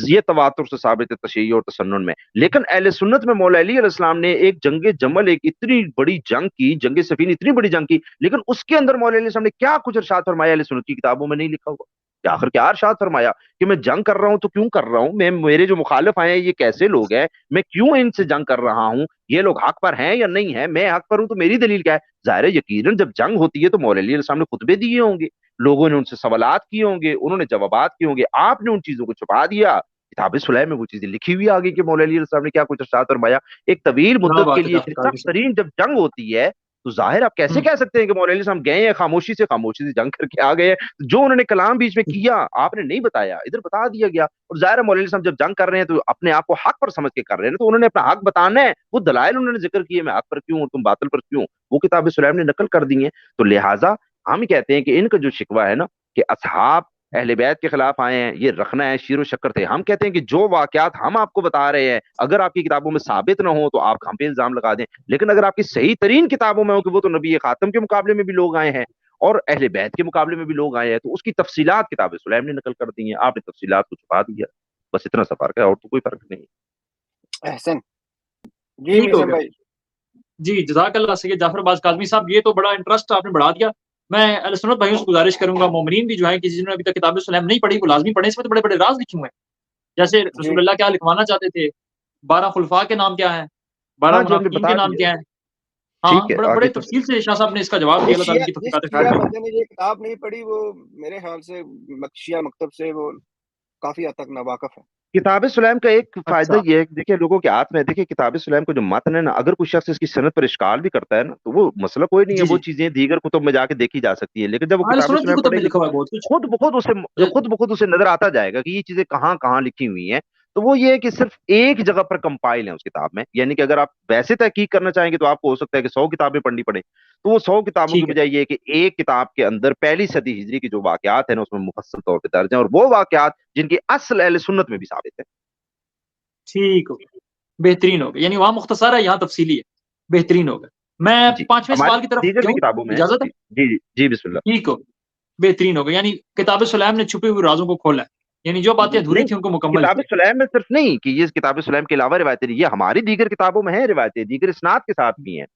یہ تواتر سے ثابت ہے تشیع اور تسنن میں۔ لیکن اہل سنت میں مولا علی علیہ السلام نے ایک جنگ جمل، ایک اتنی بڑی جنگ کی، جنگ صفین اتنی بڑی جنگ کی، لیکن اس کے اندر مولا علیہ السلام نے کیا کچھ ارشاد فرمایا اہل سنت کی کتابوں میں نہیں لکھا ہوا۔ کہ آخر کیا ارشاد فرمایا کہ میں جنگ کر رہا ہوں تو کیوں کر رہا ہوں، میں میرے جو مخالف آئے ہیں یہ کیسے لوگ ہیں، میں کیوں ان سے جنگ کر رہا ہوں، یہ لوگ حق پر ہیں یا نہیں ہے، میں حق پر ہوں تو میری دلیل کیا ہے۔ ظاہر ہے یقیناً جب جنگ ہوتی ہے تو مولا علی علیہ السلام نے خطبے دیے ہوں گے، لوگوں نے ان سے سوالات کیے ہوں گے، انہوں نے جوابات کیے ہوں گے، آپ نے ان چیزوں کو چھپا دیا۔ کتاب صلح میں وہ چیزیں لکھی ہوئی آگے کہ مولا علی علیہ السلام نے کیا کچھ ارشاد فرمایا۔ ایک طویل کیا مدت کے بات ہے لیے جعفر اتنی کاظمی سخت ترین جب جنگ ہوتی ہے تو ظاہر آپ کیسے صاحب۔ کہہ سکتے ہیں کہ مولا علیہ السلام گئے ہیں خاموشی سے جنگ کر کے آ گئے ہیں، جو انہوں نے کلام بیچ میں کیا آپ نے نہیں بتایا، ادھر بتا دیا گیا۔ اور ظاہر ہے مولا علیہ السلام جب جنگ کر رہے ہیں تو اپنے آپ کو حق پر سمجھ کے کر رہے ہیں، تو انہوں نے اپنا حق بتانا ہے، وہ دلائل انہوں نے ذکر کیے، میں حق پر کیوں اور تم باطل پر کیوں، وہ کتاب سلیم نے نقل کر دی ہیں۔ تو لہٰذا ہم کہتے ہیں کہ ان کا جو شکوہ ہے نا کہ اصحاب اہل بیت کے خلاف آئے ہیں، یہ رکھنا ہے شیر و شکر تھے، ہم کہتے ہیں کہ جو واقعات ہم آپ کو بتا رہے ہیں اگر آپ کی کتابوں میں ثابت نہ ہو تو آپ ہم پہ الزام لگا دیں، لیکن اگر آپ کی صحیح ترین کتابوں میں ہو کہ وہ تو نبی خاتم کے مقابلے میں بھی لوگ آئے ہیں اور اہل بیت کے مقابلے میں بھی لوگ آئے ہیں، تو اس کی تفصیلات کتاب سلیم نے نقل کر دی ہیں، آپ نے تفصیلات کو چھپا دیا، بس اتنا سا فرق ہے اور تو کوئی فرق نہیں۔ احسن جی ٹھیک ہو میزم گیا بھائی۔ جی، جزاک اللہ سید جعفر عباس کاظمی صاحب، یہ تو بڑا انٹرسٹ آپ نے بڑھا دیا۔ میں اہل سنت بھائیوں سے گزارش کروں گا، مومنین بھی جو ہیں کہ جنہوں نے ابھی تک کتاب سلیم نہیں پڑھی وہ لازمی پڑھیں، اس میں تو بڑے بڑے راز لکھے ہوئے ہیں، جیسے جی رسول اللہ کیا لکھوانا چاہتے تھے، 12 خلفاء کے نام کیا ہیں، 12 ہاں جی ہم نے منافقین کے بتا نام دیا، کیا ہیں۔ ہاں، ٹھیک ہے بڑے آگے بڑے چلیں۔ تفصیل سے شاہ صاحب نے اس کا جواب دیا، اللہ تعالیٰ کی جس توفیقات خیر شیعہ کرے۔ بندے نے یہ کتاب نہیں پڑھی وہ میرے خیال سے شیعہ مکتب سے وہ کافی حد تک ناواقف ہے۔ کتاب سلیم کا ایک فائدہ اچھا، یہ ہے کہ دیکھیں لوگوں کے ہاتھ میں ہے، دیکھیں کتاب سلیم کا جو متن ہے نا اگر کوئی شخص اس کی سند پر اشکال بھی کرتا ہے نا تو وہ مسئلہ کوئی نہیں ہے، جی وہ جی، چیزیں دیگر کتب میں جا کے دیکھی جا سکتی ہے، لیکن جب وہ اہل کتاب سنت کی سلیم کتب پڑھے میں گا لکھا ہوا ہے بہت کچھ۔ خود بخود اسے نظر آتا جائے گا کہ یہ چیزیں کہاں کہاں لکھی ہوئی ہیں۔ تو وہ یہ ہے کہ صرف ایک جگہ پر کمپائل ہیں اس کتاب میں، یعنی کہ اگر آپ ویسے تحقیق کرنا چاہیں گے تو آپ کو ہو سکتا ہے کہ 100 کتابیں پڑھنی پڑیں، تو وہ 100 کتابوں کی ٹھیک ہے، بجائے یہ ہے کہ ایک کتاب کے اندر پہلی صدی ہجری کی جو واقعات ہیں نا اس میں مفصل طور پہ درج ہیں، اور وہ واقعات جن کی اصل اہل سنت میں بھی ثابت ہے۔ ٹھیک ہو گیا، بہترین ہو گیا، یعنی وہاں مختصر ہے، یہاں تفصیلی ہے، بہترین ہو گیا۔ میں جی 5ویں ہماری سوال کی طرف دیگر بھی جاؤں، کتابوں میں ہے، اجازت ہے؟ جی جی جی جی بسم اللہ۔ ٹھیک ہو، بہترین ہو گیا، یعنی کتاب سلیم نے چھپے ہوئے رازوں کو کھولا ہے، یعنی جو باتیں ادھوری نہیں تھیں ان کو مکمل کتاب کیا۔ سلیم میں صرف نہیں کہ یہ کتاب سلیم کے علاوہ روایتیں نہیں، یہ ہماری دیگر کتابوں میں ہیں روایتیں، دیگر اسناد کے ساتھ بھی ہیں،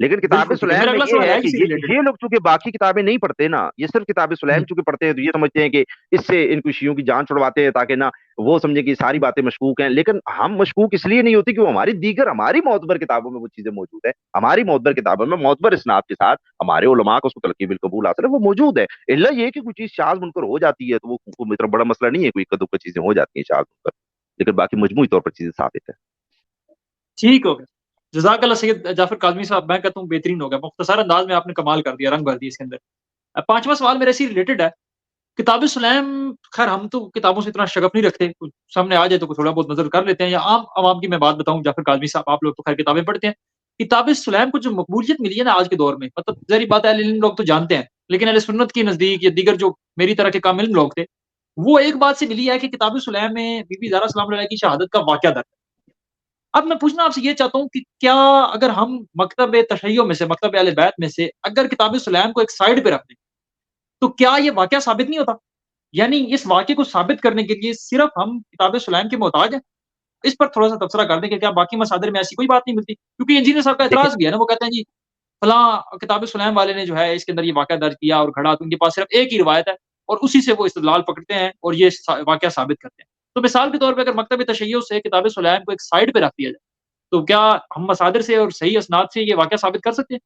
لیکن کتاب بالکل ٹھیک ہے، سلیم میرا میں اگلا یہ سوال ہے ہے کہ اسی ریلیٹڈ۔ یہ لوگ چونکہ باقی کتابیں نہیں پڑھتے نا، یہ صرف کتاب سلیم چونکہ پڑھتے ہیں تو یہ سمجھتے ہیں کہ اس سے ان کو شیعوں کی جان چھڑواتے ہیں تاکہ نہ وہ سمجھے کہ ساری باتیں مشکوک ہیں، لیکن ہم مشکوک اس لیے نہیں ہوتی کہ وہ ہماری معتبر کتابوں میں وہ چیزیں موجود ہیں، ہماری معتبر کتابوں میں معتبر اسناد کے ساتھ ہمارے علماء کو اس کو تلقی بالقبول حاصل ہے، وہ موجود ہے۔ الا یہ کہ کوئی چیز شاذ منکر ہو جاتی ہے تو وہ کوئی اتنا بڑا مسئلہ نہیں ہے، کوئی کدو کا چیزیں ہو جاتی ہیں شاذ منکر، لیکن باقی مجموعی طور پر چیزیں ثابت ہے۔ ٹھیک ہو گیا، جزاک اللہ سید جعفر کاظمی صاحب، میں کہتا ہوں بہترین ہو گیا، مختصر انداز میں آپ نے کمال کر دیا، رنگ بھر دیا اس کے اندر۔ 5واں سوال میرے سے ریلیٹڈ ہے، کتاب سلیم، خیر ہم تو کتابوں سے اتنا شغف نہیں رکھتے، کچھ سامنے آ جائے تو تھوڑا بہت نظر کر لیتے ہیں، یا عام عوام کی میں بات بتاؤں جعفر کاظمی صاحب، آپ لوگ تو خیر کتابیں پڑھتے ہیں، کتاب سلیم کو جو مقبولیت ملی ہے نا آج کے دور میں، مطلب ظاہری بات ہے اہل علم لوگ تو جانتے ہیں، لیکن اہل سنت کے نزدیک یا دیگر جو میری طرح کے کامل لوگ تھے وہ ایک بات سے ملی ہے کہ کتاب سلیم میں بی بی زہرا سلام علیہ کی شہادت کا واقعہ درج ہے۔ اب میں پوچھنا آپ سے یہ چاہتا ہوں کہ کیا اگر ہم مکتب تشیع میں سے، مکتب اہل بیت میں سے اگر کتاب سلیم کو ایک سائڈ پہ رکھ دیں تو کیا یہ واقعہ ثابت نہیں ہوتا؟ یعنی اس واقعے کو ثابت کرنے کے لیے صرف ہم کتاب سلیم کے محتاج ہیں؟ اس پر تھوڑا سا تبصرہ کر دیں کہ کیا باقی مصادر میں ایسی کوئی بات نہیں ملتی؟ کیونکہ انجینئر صاحب کا دیکھیں اعتراض بھی ہے نا، وہ کہتے ہیں جی فلاں کتاب سلیم والے نے جو ہے اس کے اندر یہ واقعہ درج کیا اور گھڑا، تو ان کے پاس صرف ایک ہی روایت ہے اور اسی سے وہ استدلال پکڑتے ہیں اور یہ واقعہ ثابت کرتے ہیں۔ تو مثال کے طور پہ اگر مکتب تشیع سے کتاب سلیم کو ایک سائڈ پہ رکھ دیا جائے تو کیا ہم مصادر سے اور صحیح اسناد سے یہ واقعہ ثابت کر سکتے ہیں؟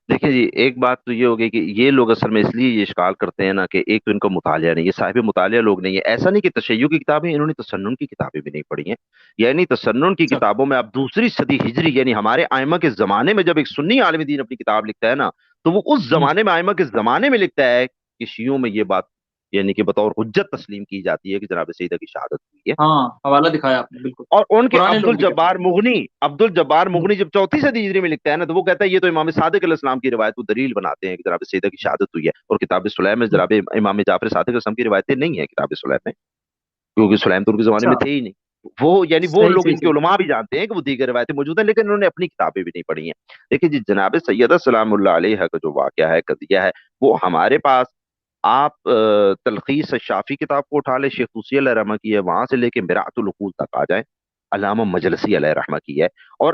دیکھیں جی ایک بات تو یہ ہوگی کہ یہ لوگ اصل میں اس لیے یہ اشکال کرتے ہیں نا کہ ایک تو ان کا مطالعہ نہیں، یہ صاحب مطالعہ لوگ نہیں ہے، ایسا نہیں کہ تشیع کی کتابیں انہوں نے تسنن کی کتابیں بھی نہیں پڑھی ہیں، یعنی تسنن کی اچھا، کتابوں میں اب دوسری صدی ہجری یعنی ہمارے ائمہ کے زمانے میں جب ایک سنی عالم دین اپنی کتاب لکھتا ہے نا تو وہ اس زمانے میں ائمہ کے زمانے میں لکھتا ہے کہ شیعوں میں یہ بات یعنی کہ بطور حجت تسلیم کی جاتی ہے کہ جناب سیدہ کی شہادت ہوئی ہے، ہاں حوالہ دکھایا آپ نے، بالکل اور ان کے پرانے عبد لوگ بھی کہتے الجبار ہیں۔ مغنی جب 4 صدی ہجری میں لکھتا ہے نا تو وہ کہتا ہے یہ تو امام صادق علیہ السلام کی روایت کو دلیل بناتے ہیں کہ جناب سیدہ کی شہادت ہوئی ہے، اور کتاب سلیم میں جناب امام جعفر صادق علیہ السلام کی روایتیں نہیں ہیں کتاب سلیم میں، کیونکہ سلیم تو ان کے زمانے اچھا، میں تھے ہی نہیں، وہ یعنی وہ صحیح لوگ صحیح ان کے صحیح، علماء بھی جانتے ہیں کہ وہ دیگر روایتیں موجود ہیں لیکن انہوں نے اپنی کتابیں بھی نہیں پڑھی ہیں۔ دیکھیے جی جناب سیدہ سلام اللہ علیہ کا جو واقعہ ہے قضیہ ہے وہ ہمارے پاس آپ تلخیص شافی کتاب کو اٹھا لیں، شیخ طوسی علیہ رحمہ کی ہے، وہاں سے لے کے مرات العقول تک آ جائیں، علامہ مجلسی علیہ رحمہ کی ہے. اور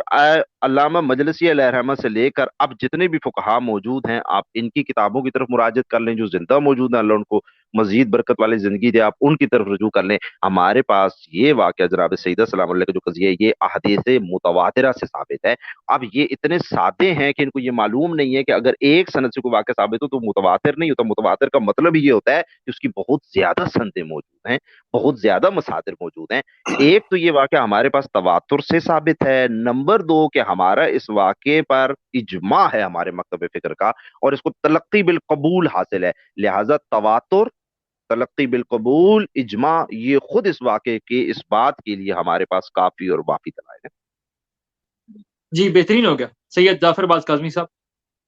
علامہ مجلسی علیہ رحمہ سے لے کر اب جتنے بھی فقہا موجود ہیں آپ ان کی کتابوں کی طرف مراجعت کر لیں، جو زندہ موجود ہیں، اللہ ان کو مزید برکت والی زندگی دے، آپ ان کی طرف رجوع کر لیں. ہمارے پاس یہ واقعہ جناب سیدہ سلام اللہ کا جو قضیہ ہے یہ احادیث متواترہ سے ثابت ہے. اب یہ اتنے سادے ہیں کہ ان کو یہ معلوم نہیں ہے کہ اگر ایک سند سے کوئی واقعہ ثابت ہو تو متواتر نہیں ہوتا. متواتر کا مطلب یہ ہوتا ہے کہ اس کی بہت زیادہ سندیں موجود ہیں، بہت زیادہ مصادر موجود ہیں. ایک تو یہ واقعہ ہمارے پاس تواتر سے ثابت ہے، نمبر دو کہ ہمارا اس واقعے پر اجماع ہے ہمارے مکتب فکر کا، اور اس کو تلقی بالقبول حاصل ہے. لہذا تواتر، تلقی بالقبول، اجماع، یہ خود اس واقعے کے اس بات کے لیے ہمارے پاس کافی اور وافی دلائل ہے. جی بہترین ہو گیا سید جعفر باز کاظمی صاحب.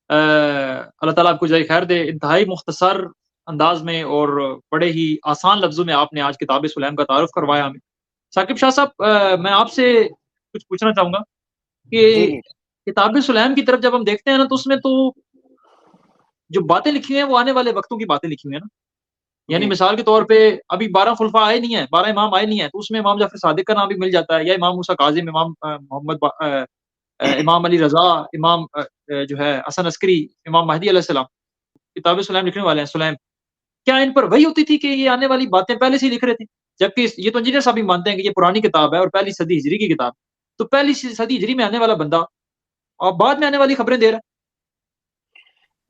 اللہ تعالیٰ آپ کو جزائے خیر دے. انتہائی مختصر انداز میں اور بڑے ہی آسان لفظوں میں آپ نے آج کتاب سلیم کا تعارف کروایا ہمیں. ثاقب شاہ صاحب میں آپ سے کچھ پوچھنا چاہوں گا کہ جی جی کتاب سلیم کی طرف جب ہم دیکھتے ہیں نا تو اس میں تو جو باتیں لکھی ہوئی ہیں وہ آنے والے وقتوں کی باتیں لکھی ہوئی ہیں نا. یعنی جی مثال کے طور پہ ابھی 12 خلفاء آئے نہیں ہیں، 12 امام آئے نہیں ہیں، تو اس میں امام جعفر صادق کا نام بھی مل جاتا ہے، یا امام موسیٰ کاظم، امام محمد امام علی رضا، امام جو ہے حسن عسکری، امام مہدی علیہ السلام. کتاب سلیم لکھنے والے ہیں سلیم. کیا ان پر وہی ہوتی تھی کہ یہ آنے والی باتیں پہلے سے ہی لکھ رہے تھے؟ جبکہ یہ تو انجینئر صاحب بھی مانتے ہیں کہ یہ پرانی کتاب ہے اور پہلی صدی ہجری کی کتاب. تو پہلی صدی ہجری میں آنے والا بندہ اور بعد میں آنے والی خبریں دے رہا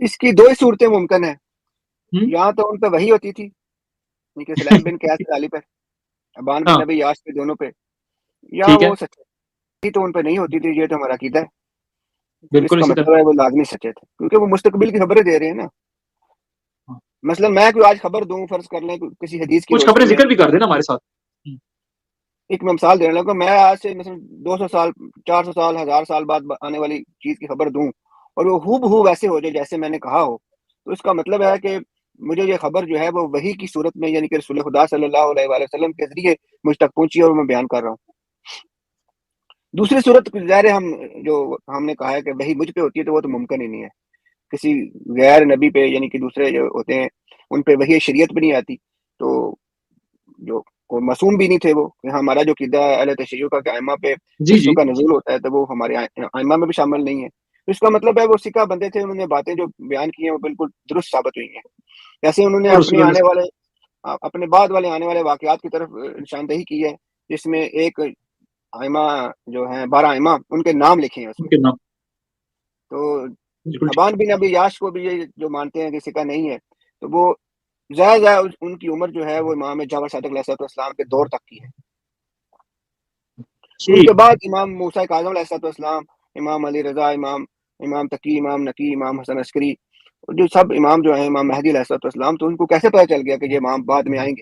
اس کی دو ہی صورتیں ممکن ہیں. ہے. یا تو ان پہ وہی ہوتی تھی کہ سلیم بن قیاس علی پہ، ابان بن ہاں نبی یاس پہ، دونوں پہ، یا ٹھیک ہے، وہ سچے تو ان پہ نہیں ہوتی تھی. یہ تو ہمارا عقیدہ ہے. اس بالکل کا اسی طرح. مطلب ہے وہ لازمی سچے تھے کیونکہ وہ مستقبل کی خبریں دے رہے ہیں نا. ہاں. مثلا میں کوئی آج خبر دوں، فرض کر لیں کسی حدیث کی کچھ روشنی خبریں میں، ذکر بھی کر دینا ہمارے ساتھ. ایک میں مثال دینے لگا، میں آج سے مثلا 200 سال 400 سال 1000 سال بعد آنے والی چیز کی خبر دوں اور وہ ہو بہو ویسے ہو جائے جیسے میں نے کہا ہو، تو اس کا مطلب ہے کہ مجھے یہ خبر جو ہے وہ وحی کی صورت میں، یعنی کہ رسول خدا صلی اللہ علیہ وآلہ وسلم کے ذریعے مجھ تک پہنچی اور میں بیان کر رہا ہوں. دوسری صورت ظاہر ہے ہم نے کہا ہے کہ وہی مجھ پہ ہوتی ہے تو وہ تو ممکن ہی نہیں ہے. کسی غیر نبی پہ، یعنی کہ دوسرے جو ہوتے ہیں ان پہ وہی شریعت بھی نہیں آتی. تو جو کوئی معصوم بھی نہیں تھے وہ، ہمارا جو قیدہ اہل تشیع کا کہ ائمہ پہ جی وحیوں جی کا نزول ہوتا ہے تو وہ ہمارے ائمہ میں بھی شامل نہیں ہے. تو اس کا مطلب ہے وہ سکہ بندے تھے، انہوں نے باتیں جو بیان کی ہیں وہ بالکل درست ثابت ہوئی ہیں. جیسے انہوں نے اور رسول اللہ اپنے بعد والے آنے والے واقعات کی طرف نشاندہی کی ہے، جس میں ایک ائمہ جو ہیں 12 ائمہ ان کے نام لکھے ہیں اس میں. کے نام. تو بالکل ٹھیک. ابان بن ابی یاش کو بھی یہ جو مانتے ہیں کہ سکہ نہیں ہے، تو وہ زیادہ ان کی عمر جو ہے وہ امام جعفر صادق علیہ السلام کے دور تک کی ہے. ان کے بعد امام موسیٰ کاظم علیہ السلام، امام علی رضا، امام تقی، امام نقی، امام حسن عسکری، جو سب امام جو ہیں، امام مہدی علیہ السلام، تو ان کو کیسے پتہ چل گیا کہ یہ امام بعد میں آئیں گے؟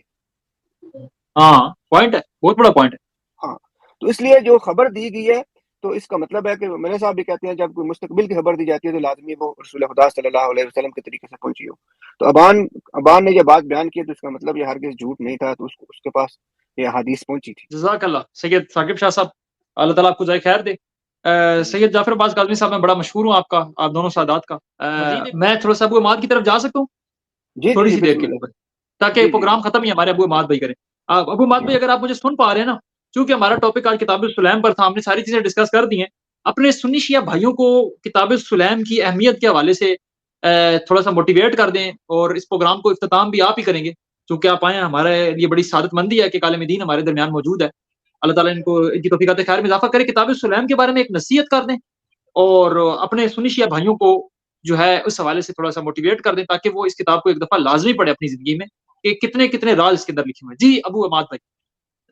ہاں پوائنٹ ہے، بہت بڑا پوائنٹ ہے. ہاں، تو اس لیے جو خبر دی گئی ہے تو اس کا مطلب ہے کہ میرے صاحب بھی کہتے ہیں جب کوئی مستقبل کی خبر دی جاتی ہے تو لازمی وہ رسول خدا صلی اللہ علیہ وسلم کے طریقے سے پہنچی ہو. تو ابان نے یہ بات بیان کی تو اس کا مطلب یہ ہرگز جھوٹ نہیں تھا، تو اس کے پاس یہ حدیث پہنچی تھی. جزاک اللہ سید ثاقب شاہ صاحب، اللہ تعالیٰ آپ کو جزائے خیر دے. سید جعفر باز کاظمی صاحب میں بڑا مشہور ہوں آپ دونوں سادات کا. میں تھوڑا سا ابو عماد کی طرف جا سکتا ہوں جی تھوڑی جی سی دیر بسم کے اللہ. لیے تاکہ جی جی پروگرام ختم ہی ہمارے ابو عماد بھائی کریں. ابو عماد بھائی اگر آپ مجھے سن پا رہے ہیں نا، چونکہ ہمارا ٹاپک آج کتاب السلیم پر تھا، ہم نے ساری چیزیں ڈسکس کر دی ہیں. اپنے سنی شیعہ بھائیوں کو کتاب السلیم کی اہمیت کے حوالے سے تھوڑا سا موٹیویٹ کر دیں، اور اس پروگرام کو اختتام بھی آپ ہی کریں گے چونکہ آپ آئے ہیں. ہمارے لیے بڑی سعادت مندی ہے کہ کالم دین ہمارے درمیان موجود ہے. اللہ تعالیٰ ان کو ان کی توفیقات خیر میں اضافہ کرے. کتاب السلیم کے بارے میں ایک نصیحت کر دیں اور اپنے سنی شیعہ بھائیوں کو جو ہے اس حوالے سے تھوڑا سا موٹیویٹ کر دیں تاکہ وہ اس کتاب کو ایک دفعہ لازمی پڑھے اپنی زندگی میں کہ کتنے کتنے راز اس کے اندر لکھے ہوئے ہیں. جی ابو عماد بھائی.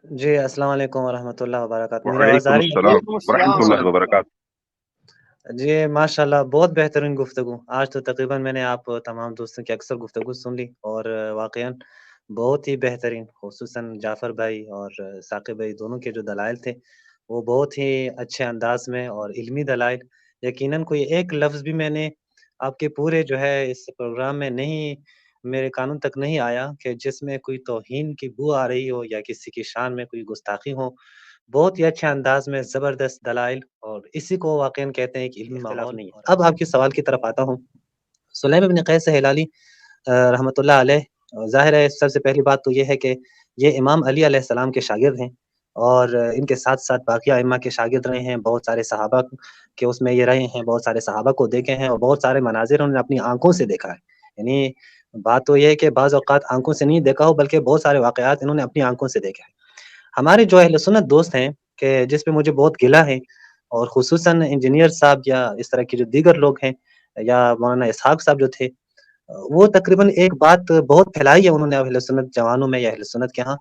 جی السلام علیکم ورحمۃ اللہ وبرکاتہ. میری آواز وعلیکم آ رہی ہے؟ السلام وعلیکم ورحمۃ السلام. اللہ وبرکاتہ. جی ماشاء اللہ بہت بہترین گفتگو. آج تو تقریباً میں نے آپ تمام دوستوں کی اکثر گفتگو سن لی اور واقعاً بہت ہی بہترین، خصوصاً جعفر بھائی اور ثاقب بھائی دونوں کے جو دلائل تھے وہ بہت ہی اچھے انداز میں اور علمی دلائل. یقیناً کوئی ایک لفظ بھی میں نے آپ کے پورے جو ہے اس پروگرام میں نہیں، میرے قانون تک نہیں آیا کہ جس میں کوئی توہین کی بو آ رہی ہو یا کسی کی شان میں کوئی گستاخی ہو. بہت ہی اچھے انداز میں زبردست دلائل، اور اسی کو واقعاً کہتے ہیں کہ علمی ماحول نہیں ہے. اب آپ کے سوال کی طرف آتا ہوں. سلیم بن قیس ہلالی رحمۃ اللہ علیہ، ظاہر ہے سب سے پہلی بات تو یہ ہے کہ یہ امام علی علیہ السلام کے شاگرد ہیں، اور ان کے ساتھ ساتھ باقی ائمہ کے شاگرد رہے ہیں، بہت سارے صحابہ کے اس میں یہ رہے ہیں، بہت سارے صحابہ کو دیکھے ہیں اور بہت سارے مناظر انہوں نے اپنی آنکھوں سے دیکھا ہے. یعنی بات تو یہ ہے کہ بعض اوقات آنکھوں سے نہیں دیکھا ہو بلکہ بہت سارے واقعات انہوں نے اپنی آنکھوں سے دیکھے ہیں. ہمارے جو اہل سنت دوست ہیں کہ جس پہ مجھے بہت گلہ ہے، اور خصوصاً انجینئر صاحب یا اس طرح کے جو دیگر لوگ ہیں یا مولانا اسحاق صاحب جو تھے، وہ تقریباً ایک بات بہت پھیلائی ہے انہوں نے اہل سنت جوانوں میں یا اہل سنت کے ہاں،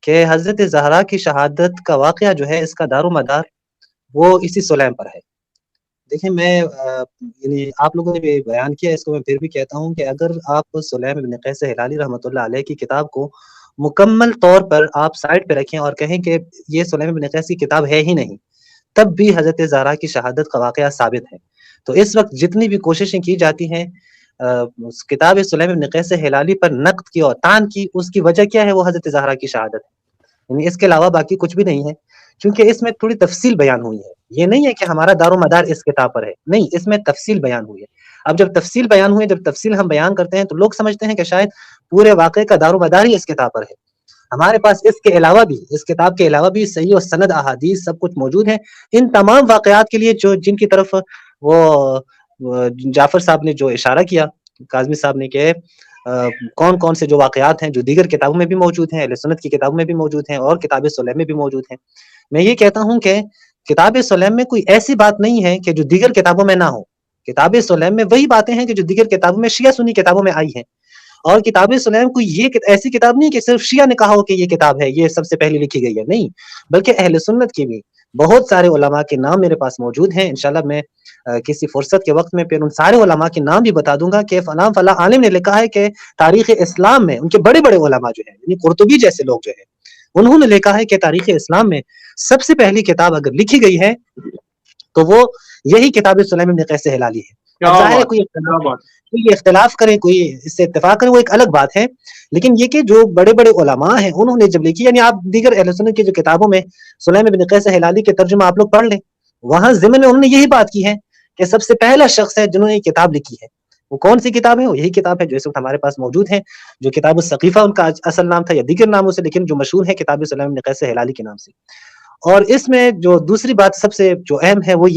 کہ حضرت زہرا کی شہادت کا واقعہ جو ہے اس کا دار و مدار وہ اسی سلیم پر ہے. دیکھیں میں یعنی آپ لوگوں نے بھی بیان کیا، اس کو میں پھر بھی کہتا ہوں کہ اگر آپ سلیم بن قیس ہلالی رحمۃ اللہ علیہ کی کتاب کو مکمل طور پر آپ سائڈ پہ رکھیں اور کہیں کہ یہ سلیم بن قیس کی کتاب ہے ہی نہیں، تب بھی حضرت زہرا کی شہادت کا واقعہ ثابت ہے. تو اس وقت جتنی بھی کوششیں کی جاتی ہیں اس کتاب سلیم بن قیس ہلالی پر نقد کی اور تان کی، اس کی وجہ کیا ہے؟ وہ حضرت زہرا کی شہادت ہے. یعنی اس کے علاوہ باقی کچھ بھی نہیں ہے، کیونکہ اس میں تھوڑی تفصیل بیان ہوئی ہے. یہ نہیں ہے کہ ہمارا دار و مدار اس کتاب پر ہے، نہیں، اس میں تفصیل بیان ہوئی ہے. اب جب تفصیل بیان ہوئی ہے، جب تفصیل ہم بیان کرتے ہیں تو لوگ سمجھتے ہیں کہ شاید پورے واقعے کا دار و مدار ہی اس کتاب پر ہے. ہمارے پاس اس کے علاوہ بھی، اس کتاب کے علاوہ بھی صحیح و سند احادیث سب کچھ موجود ہیں ان تمام واقعات کے لیے جو جن کی طرف وہ جعفر صاحب نے جو اشارہ کیا، کاظمی صاحب نے، کہ کون کون سے جو واقعات ہیں جو دیگر کتابوں میں بھی موجود ہیں، اہل سنت کی کتابوں میں بھی موجود ہیں اور کتاب سلیم میں بھی موجود ہیں. میں یہ کہتا ہوں کہ کتاب سلیم میں کوئی ایسی بات نہیں ہے کہ جو دیگر کتابوں میں نہ ہو. کتاب سلیم میں وہی باتیں ہیں کہ جو دیگر کتابوں میں، شیعہ سنی کتابوں میں آئی ہیں. اور کتاب سلیم کوئی یہ ایسی کتاب نہیں کہ صرف شیعہ نے کہا ہو کہ یہ کتاب ہے، یہ سب سے پہلے لکھی گئی ہے، نہیں، بلکہ اہل سنت کی بھی بہت سارے علماء کے نام میرے پاس موجود ہیں. انشاءاللہ میں کسی فرصت کے وقت میں پھر ان سارے علماء کے نام بھی بتا دوں گا کہ فلاں فلاں عالم نے لکھا ہے کہ تاریخ اسلام میں ان کے بڑے بڑے علماء جو ہیں، یعنی قرطبی جیسے لوگ جو ہیں، انہوں نے لکھا ہے کہ تاریخ اسلام میں سب سے پہلی کتاب اگر لکھی گئی ہے تو وہ یہی کتاب سلیم بن قیس ہلالی ہے. اب ظاہر ہے کوئی اختلاف کریں، کوئی اس سے اتفاق کریں، وہ ایک الگ بات ہے، لیکن یہ کہ جو بڑے بڑے علماء ہیں انہوں نے جب لکھی، یعنی آپ دیگر اہل سنت کی جو کتابوں میں سلیم بن قیس ہلالی کے ترجمہ آپ لوگ پڑھ لیں، وہاں ضمن میں انہوں نے یہی بات کی ہے کہ سب سے پہلا شخص ہے جنہوں نے یہ کتاب لکھی ہے. وہ کون سی کتاب ہے؟ وہ یہی کتاب ہے جو اس وقت ہمارے پاس موجود ہے، جو کتاب الثقیفہ ان کا اصل نام تھا یا دیگر ناموں سے، لیکن جو مشہور ہے کتاب سلیم بن قیس ہلالی کے نام سے. اور اس میں جو دوسری بات سب سے جو اہم ہے وہ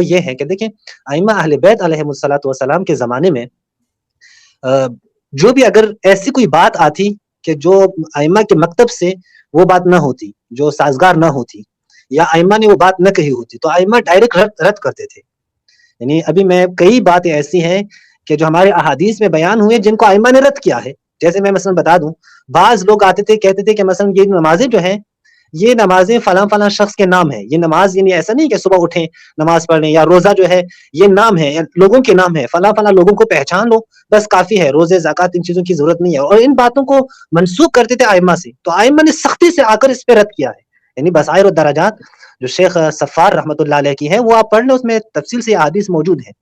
یہ ہے کہ دیکھیں ائمہ اہل بیت علیہم الصلوۃ والسلام کے زمانے میں جو بھی اگر ایسی کوئی بات آتی کہ جو ائمہ کے مکتب سے وہ بات نہ ہوتی، جو سازگار نہ ہوتی، یا ائمہ نے وہ بات نہ کہی ہوتی، تو ائمہ ڈائریکٹ رد کرتے تھے. یعنی ابھی میں کئی باتیں ایسی ہیں کہ جو ہمارے احادیث میں بیان ہوئے جن کو ائمہ نے رد کیا ہے. جیسے میں مثلا بتا دوں، بعض لوگ آتے تھے کہتے تھے کہ مثلا یہ نمازیں جو ہیں یہ نمازیں فلاں فلاں شخص کے نام ہے. یہ نماز یعنی ایسا نہیں کہ صبح اٹھیں نماز پڑھ لیں، یا روزہ جو ہے یہ نام ہے، لوگوں کے نام ہے، فلاں فلاں لوگوں کو پہچان لو بس کافی ہے، روزے زکات ان چیزوں کی ضرورت نہیں ہے. اور ان باتوں کو منسوخ کرتے تھے ائمہ سے. تو ائمہ نے سختی سے آ کر اس پہ رد کیا ہے. یعنی بصائر الدرجات جو شیخ صفار رحمۃ اللہ علیہ کی ہے، وہ آپ پڑھ لیں، اس میں تفصیل سے احادیث موجود ہیں.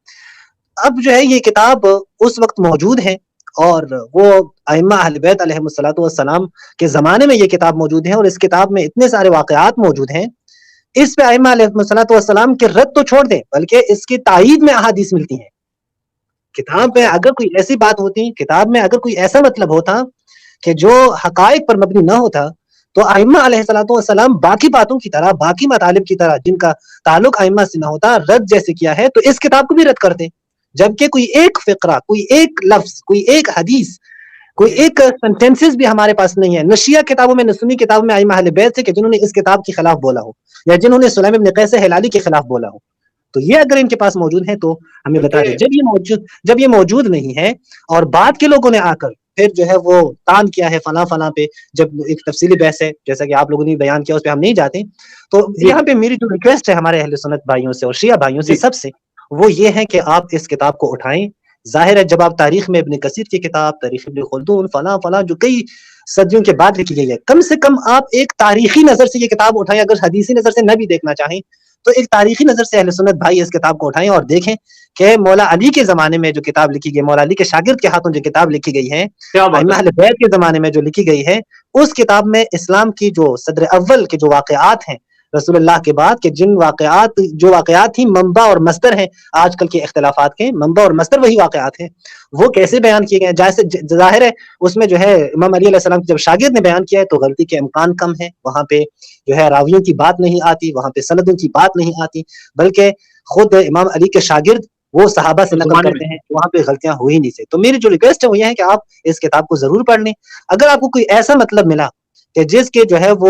اب جو ہے یہ کتاب اس وقت موجود ہے اور وہ ائمہ اہل بیت علیہم الصلوۃ والسلام کے زمانے میں یہ کتاب موجود ہے، اور اس کتاب میں اتنے سارے واقعات موجود ہیں. اس پہ ائمہ علیہم الصلوۃ والسلام کے رد تو چھوڑ دیں بلکہ اس کی تائید میں احادیث ملتی ہیں. کتاب میں اگر کوئی ایسی بات ہوتی، کتاب میں اگر کوئی ایسا مطلب ہوتا کہ جو حقائق پر مبنی نہ ہوتا، تو ائمہ علیہ الصلوۃ والسلام باقی باتوں کی طرح، باقی مطالب کی طرح جن کا تعلق ائمہ سے نہ ہوتا، رد جیسے کیا ہے تو اس کتاب کو بھی رد کرتے. جبکہ کوئی ایک فقرہ، کوئی ایک لفظ، کوئی ایک حدیث، کوئی ایک سینٹنسز بھی ہمارے پاس نہیں ہے، نہ شیعہ کتابوں میں نہ سنی کتابوں میں ائمہ اہل بیت سے کہ جنہوں نے اس کتاب کے خلاف بولا ہو یا جنہوں نے سلیم بن قیس ہلالی کے خلاف بولا ہو. تو یہ اگر ان کے پاس موجود ہے تو ہمیں بتا دیں. جب یہ موجود نہیں ہے اور بعد کے لوگوں نے آ کر پھر جو ہے وہ تان کیا ہے فلاں فلاں پہ، جب ایک تفصیلی بحث ہے جیسا کہ آپ لوگوں نے بیان کیا، اس پہ ہم نہیں جاتے. تو یہاں پہ میری جو ریکویسٹ ہے ہمارے اہل سنت بھائیوں سے اور شیعہ بھائیوں سے سب سے، وہ یہ ہے کہ آپ اس کتاب کو اٹھائیں. ظاہر ہے جب آپ تاریخ میں ابن کثیر کی کتاب، تاریخ ابن خلدون، فلاں فلاں جو کئی صدیوں کے بعد لکھی گئی ہے، کم سے کم آپ ایک تاریخی نظر سے یہ کتاب اٹھائیں. اگر حدیثی نظر سے نہ بھی دیکھنا چاہیں تو ایک تاریخی نظر سے اہل سنت بھائی اس کتاب کو اٹھائیں اور دیکھیں کہ مولا علی کے زمانے میں جو کتاب لکھی گئی، مولا علی کے شاگرد کے ہاتھوں جو کتاب لکھی گئی ہے، ائمہ اہل بیت کے زمانے میں جو لکھی گئی ہے، اس کتاب میں اسلام کی جو صدر اول کے جو واقعات ہیں رسول اللہ کے بعد کہ جو واقعات تھی منبع اور مصدر ہیں آج کل کے اختلافات کے، منبع اور مصدر وہی واقعات ہیں، وہ کیسے بیان کیے گئے ہیں؟ جیسے ظاہر ہے اس میں جو ہے امام علی علیہ السلام جب شاگرد نے بیان کیا ہے تو غلطی کے امکان کم ہے، وہاں پہ جو ہے راویوں کی بات نہیں آتی، وہاں پہ سندوں کی بات نہیں آتی، بلکہ خود امام علی کے شاگرد وہ صحابہ سے نقل کرتے ہیں، وہاں پہ غلطیاں ہو ہی نہیں سے۔ تو میری جو ریکویسٹ ہے وہ یہ ہے کہ آپ اس کتاب کو ضرور پڑھ لیں۔ اگر آپ کو کوئی ایسا مطلب ملا کہ جس کے جو ہے وہ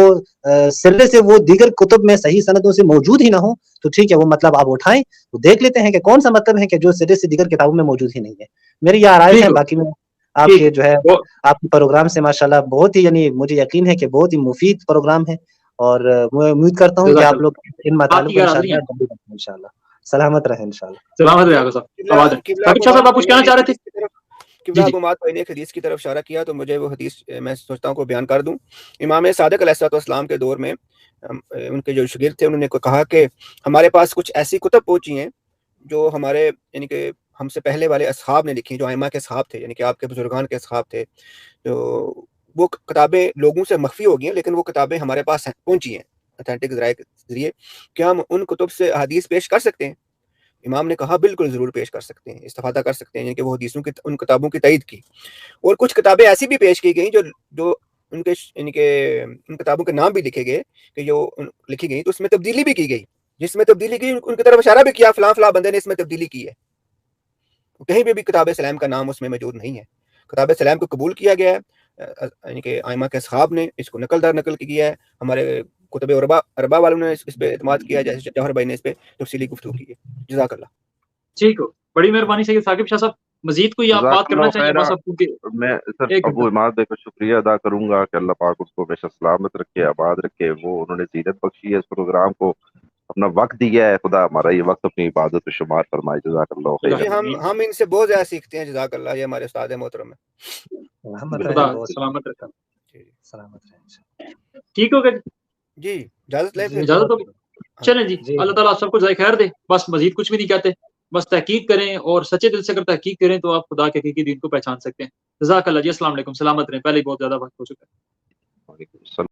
سرے سے وہ دیگر کتب میں صحیح سندوں سے موجود ہی نہ ہو تو ٹھیک ہے، وہ مطلب آپ اٹھائیں، وہ دیکھ لیتے ہیں کہ کون سا مطلب ہے کہ جو سرے سے دیگر کتابوں میں موجود ہی نہیں ہے۔ میری یہ آرائش ہے، باقی میں آپ کے جو ہے آپ کے پروگرام سے ماشاءاللہ بہت ہی، یعنی مجھے یقین ہے کہ بہت ہی مفید پروگرام ہے، اور میں امید کرتا ہوں کہ آپ لوگ ان مطالب کو انشاءاللہ سلامت رہیں انشاءاللہ۔ سلامت رہے صاحب، آواز ہے ثاقب شاہ صاحب، آپ کچھ کہنا چاہ رہے تھے؟ قبلہ کو مات نے ایک حدیث کی طرف اشارہ کیا تو مجھے وہ حدیث میں سوچتا ہوں کو بیان کر دوں۔ امام صادق علیہ السلام کے دور میں ان کے جو شاگرد تھے انہوں نے کہا کہ ہمارے پاس کچھ ایسی کتب پہنچی ہیں جو ہمارے یعنی کہ ہم سے پہلے والے اصحاب نے لکھی، جو ائمہ کے اصحاب تھے، یعنی کہ آپ کے بزرگان کے اصحاب تھے، تو وہ کتابیں لوگوں سے مخفی ہو گئی ہیں، لیکن وہ کتابیں ہمارے پاس پہنچی ہیں اتھینٹک ذرائع کے ذریعے، کیا ہم ان کتب سے حدیث پیش کر سکتے ہیں؟ امام نے کہا بالکل ضرور پیش کر سکتے ہیں، استفادہ کر سکتے ہیں، یعنی کہ وہ حدیثوں کی ان کتابوں کی تائید کی، اور کچھ کتابیں ایسی بھی پیش کی گئیں جو ان کے یعنی کہ ان کتابوں کے نام بھی لکھے گئے کہ جو لکھی گئی تو اس میں تبدیلی بھی کی گئی، جس میں تبدیلی کی ان کی طرف اشارہ بھی کیا فلاں فلاں بندے نے اس میں تبدیلی کی ہے، کہیں بھی کتاب سلام کا نام اس میں موجود نہیں ہے۔ کتاب سلام کو قبول کیا گیا ہے، یعنی کہ ائمہ کے اصحاب نے اس کو نقل در نقل کیا ہے، ہمارے کتب اربا والوں نے اس پہ اعتماد کیا، جیسے جوہر بھائی نے اس پہ تفصیلی گفتگو کی ہے۔ جزاک اللہ۔ ٹھیک ہو، بڑی مہربانی سید ثاقب شاہ صاحب، مزید کوئی آپ بات کرنا چاہیں؟ بس اب میں سر ابو عماد بھائی کو شکریہ ادا کروں گا کہ اللہ پاک اس کو ہمیشہ سلامت رکھے، آباد رکھے، وہ انہوں نے زینت بخشی ہے اس پروگرام کو، اپنا وقت دیا ہے، خدا ہمارا یہ وقت اپنی عبادت و شمار فرمائے۔ جزاک اللہ خیر۔ ہم ان سے بہت زیادہ سیکھتے ہیں، جزاک اللہ، یہ ہمارے استاد محترم ہیں۔ سلامت رکھا، سلامت رہیں۔ ٹھیک ہوگا جی، اجازت لیں، اجازت ہوگی؟ چلیں جی، اللہ تعالیٰ سب کو ذائقہ خیر دے، بس مزید کچھ بھی نہیں کہتے، بس تحقیق کریں اور سچے دل سے اگر تحقیق کریں تو آپ خدا کے حقیقی دین کو پہچان سکتے ہیں۔ جزاک اللہ جی، السلام علیکم، سلامت رہیں، پہلے ہی بہت زیادہ وقت ہو چکا ہے۔ وعلیکم السلام۔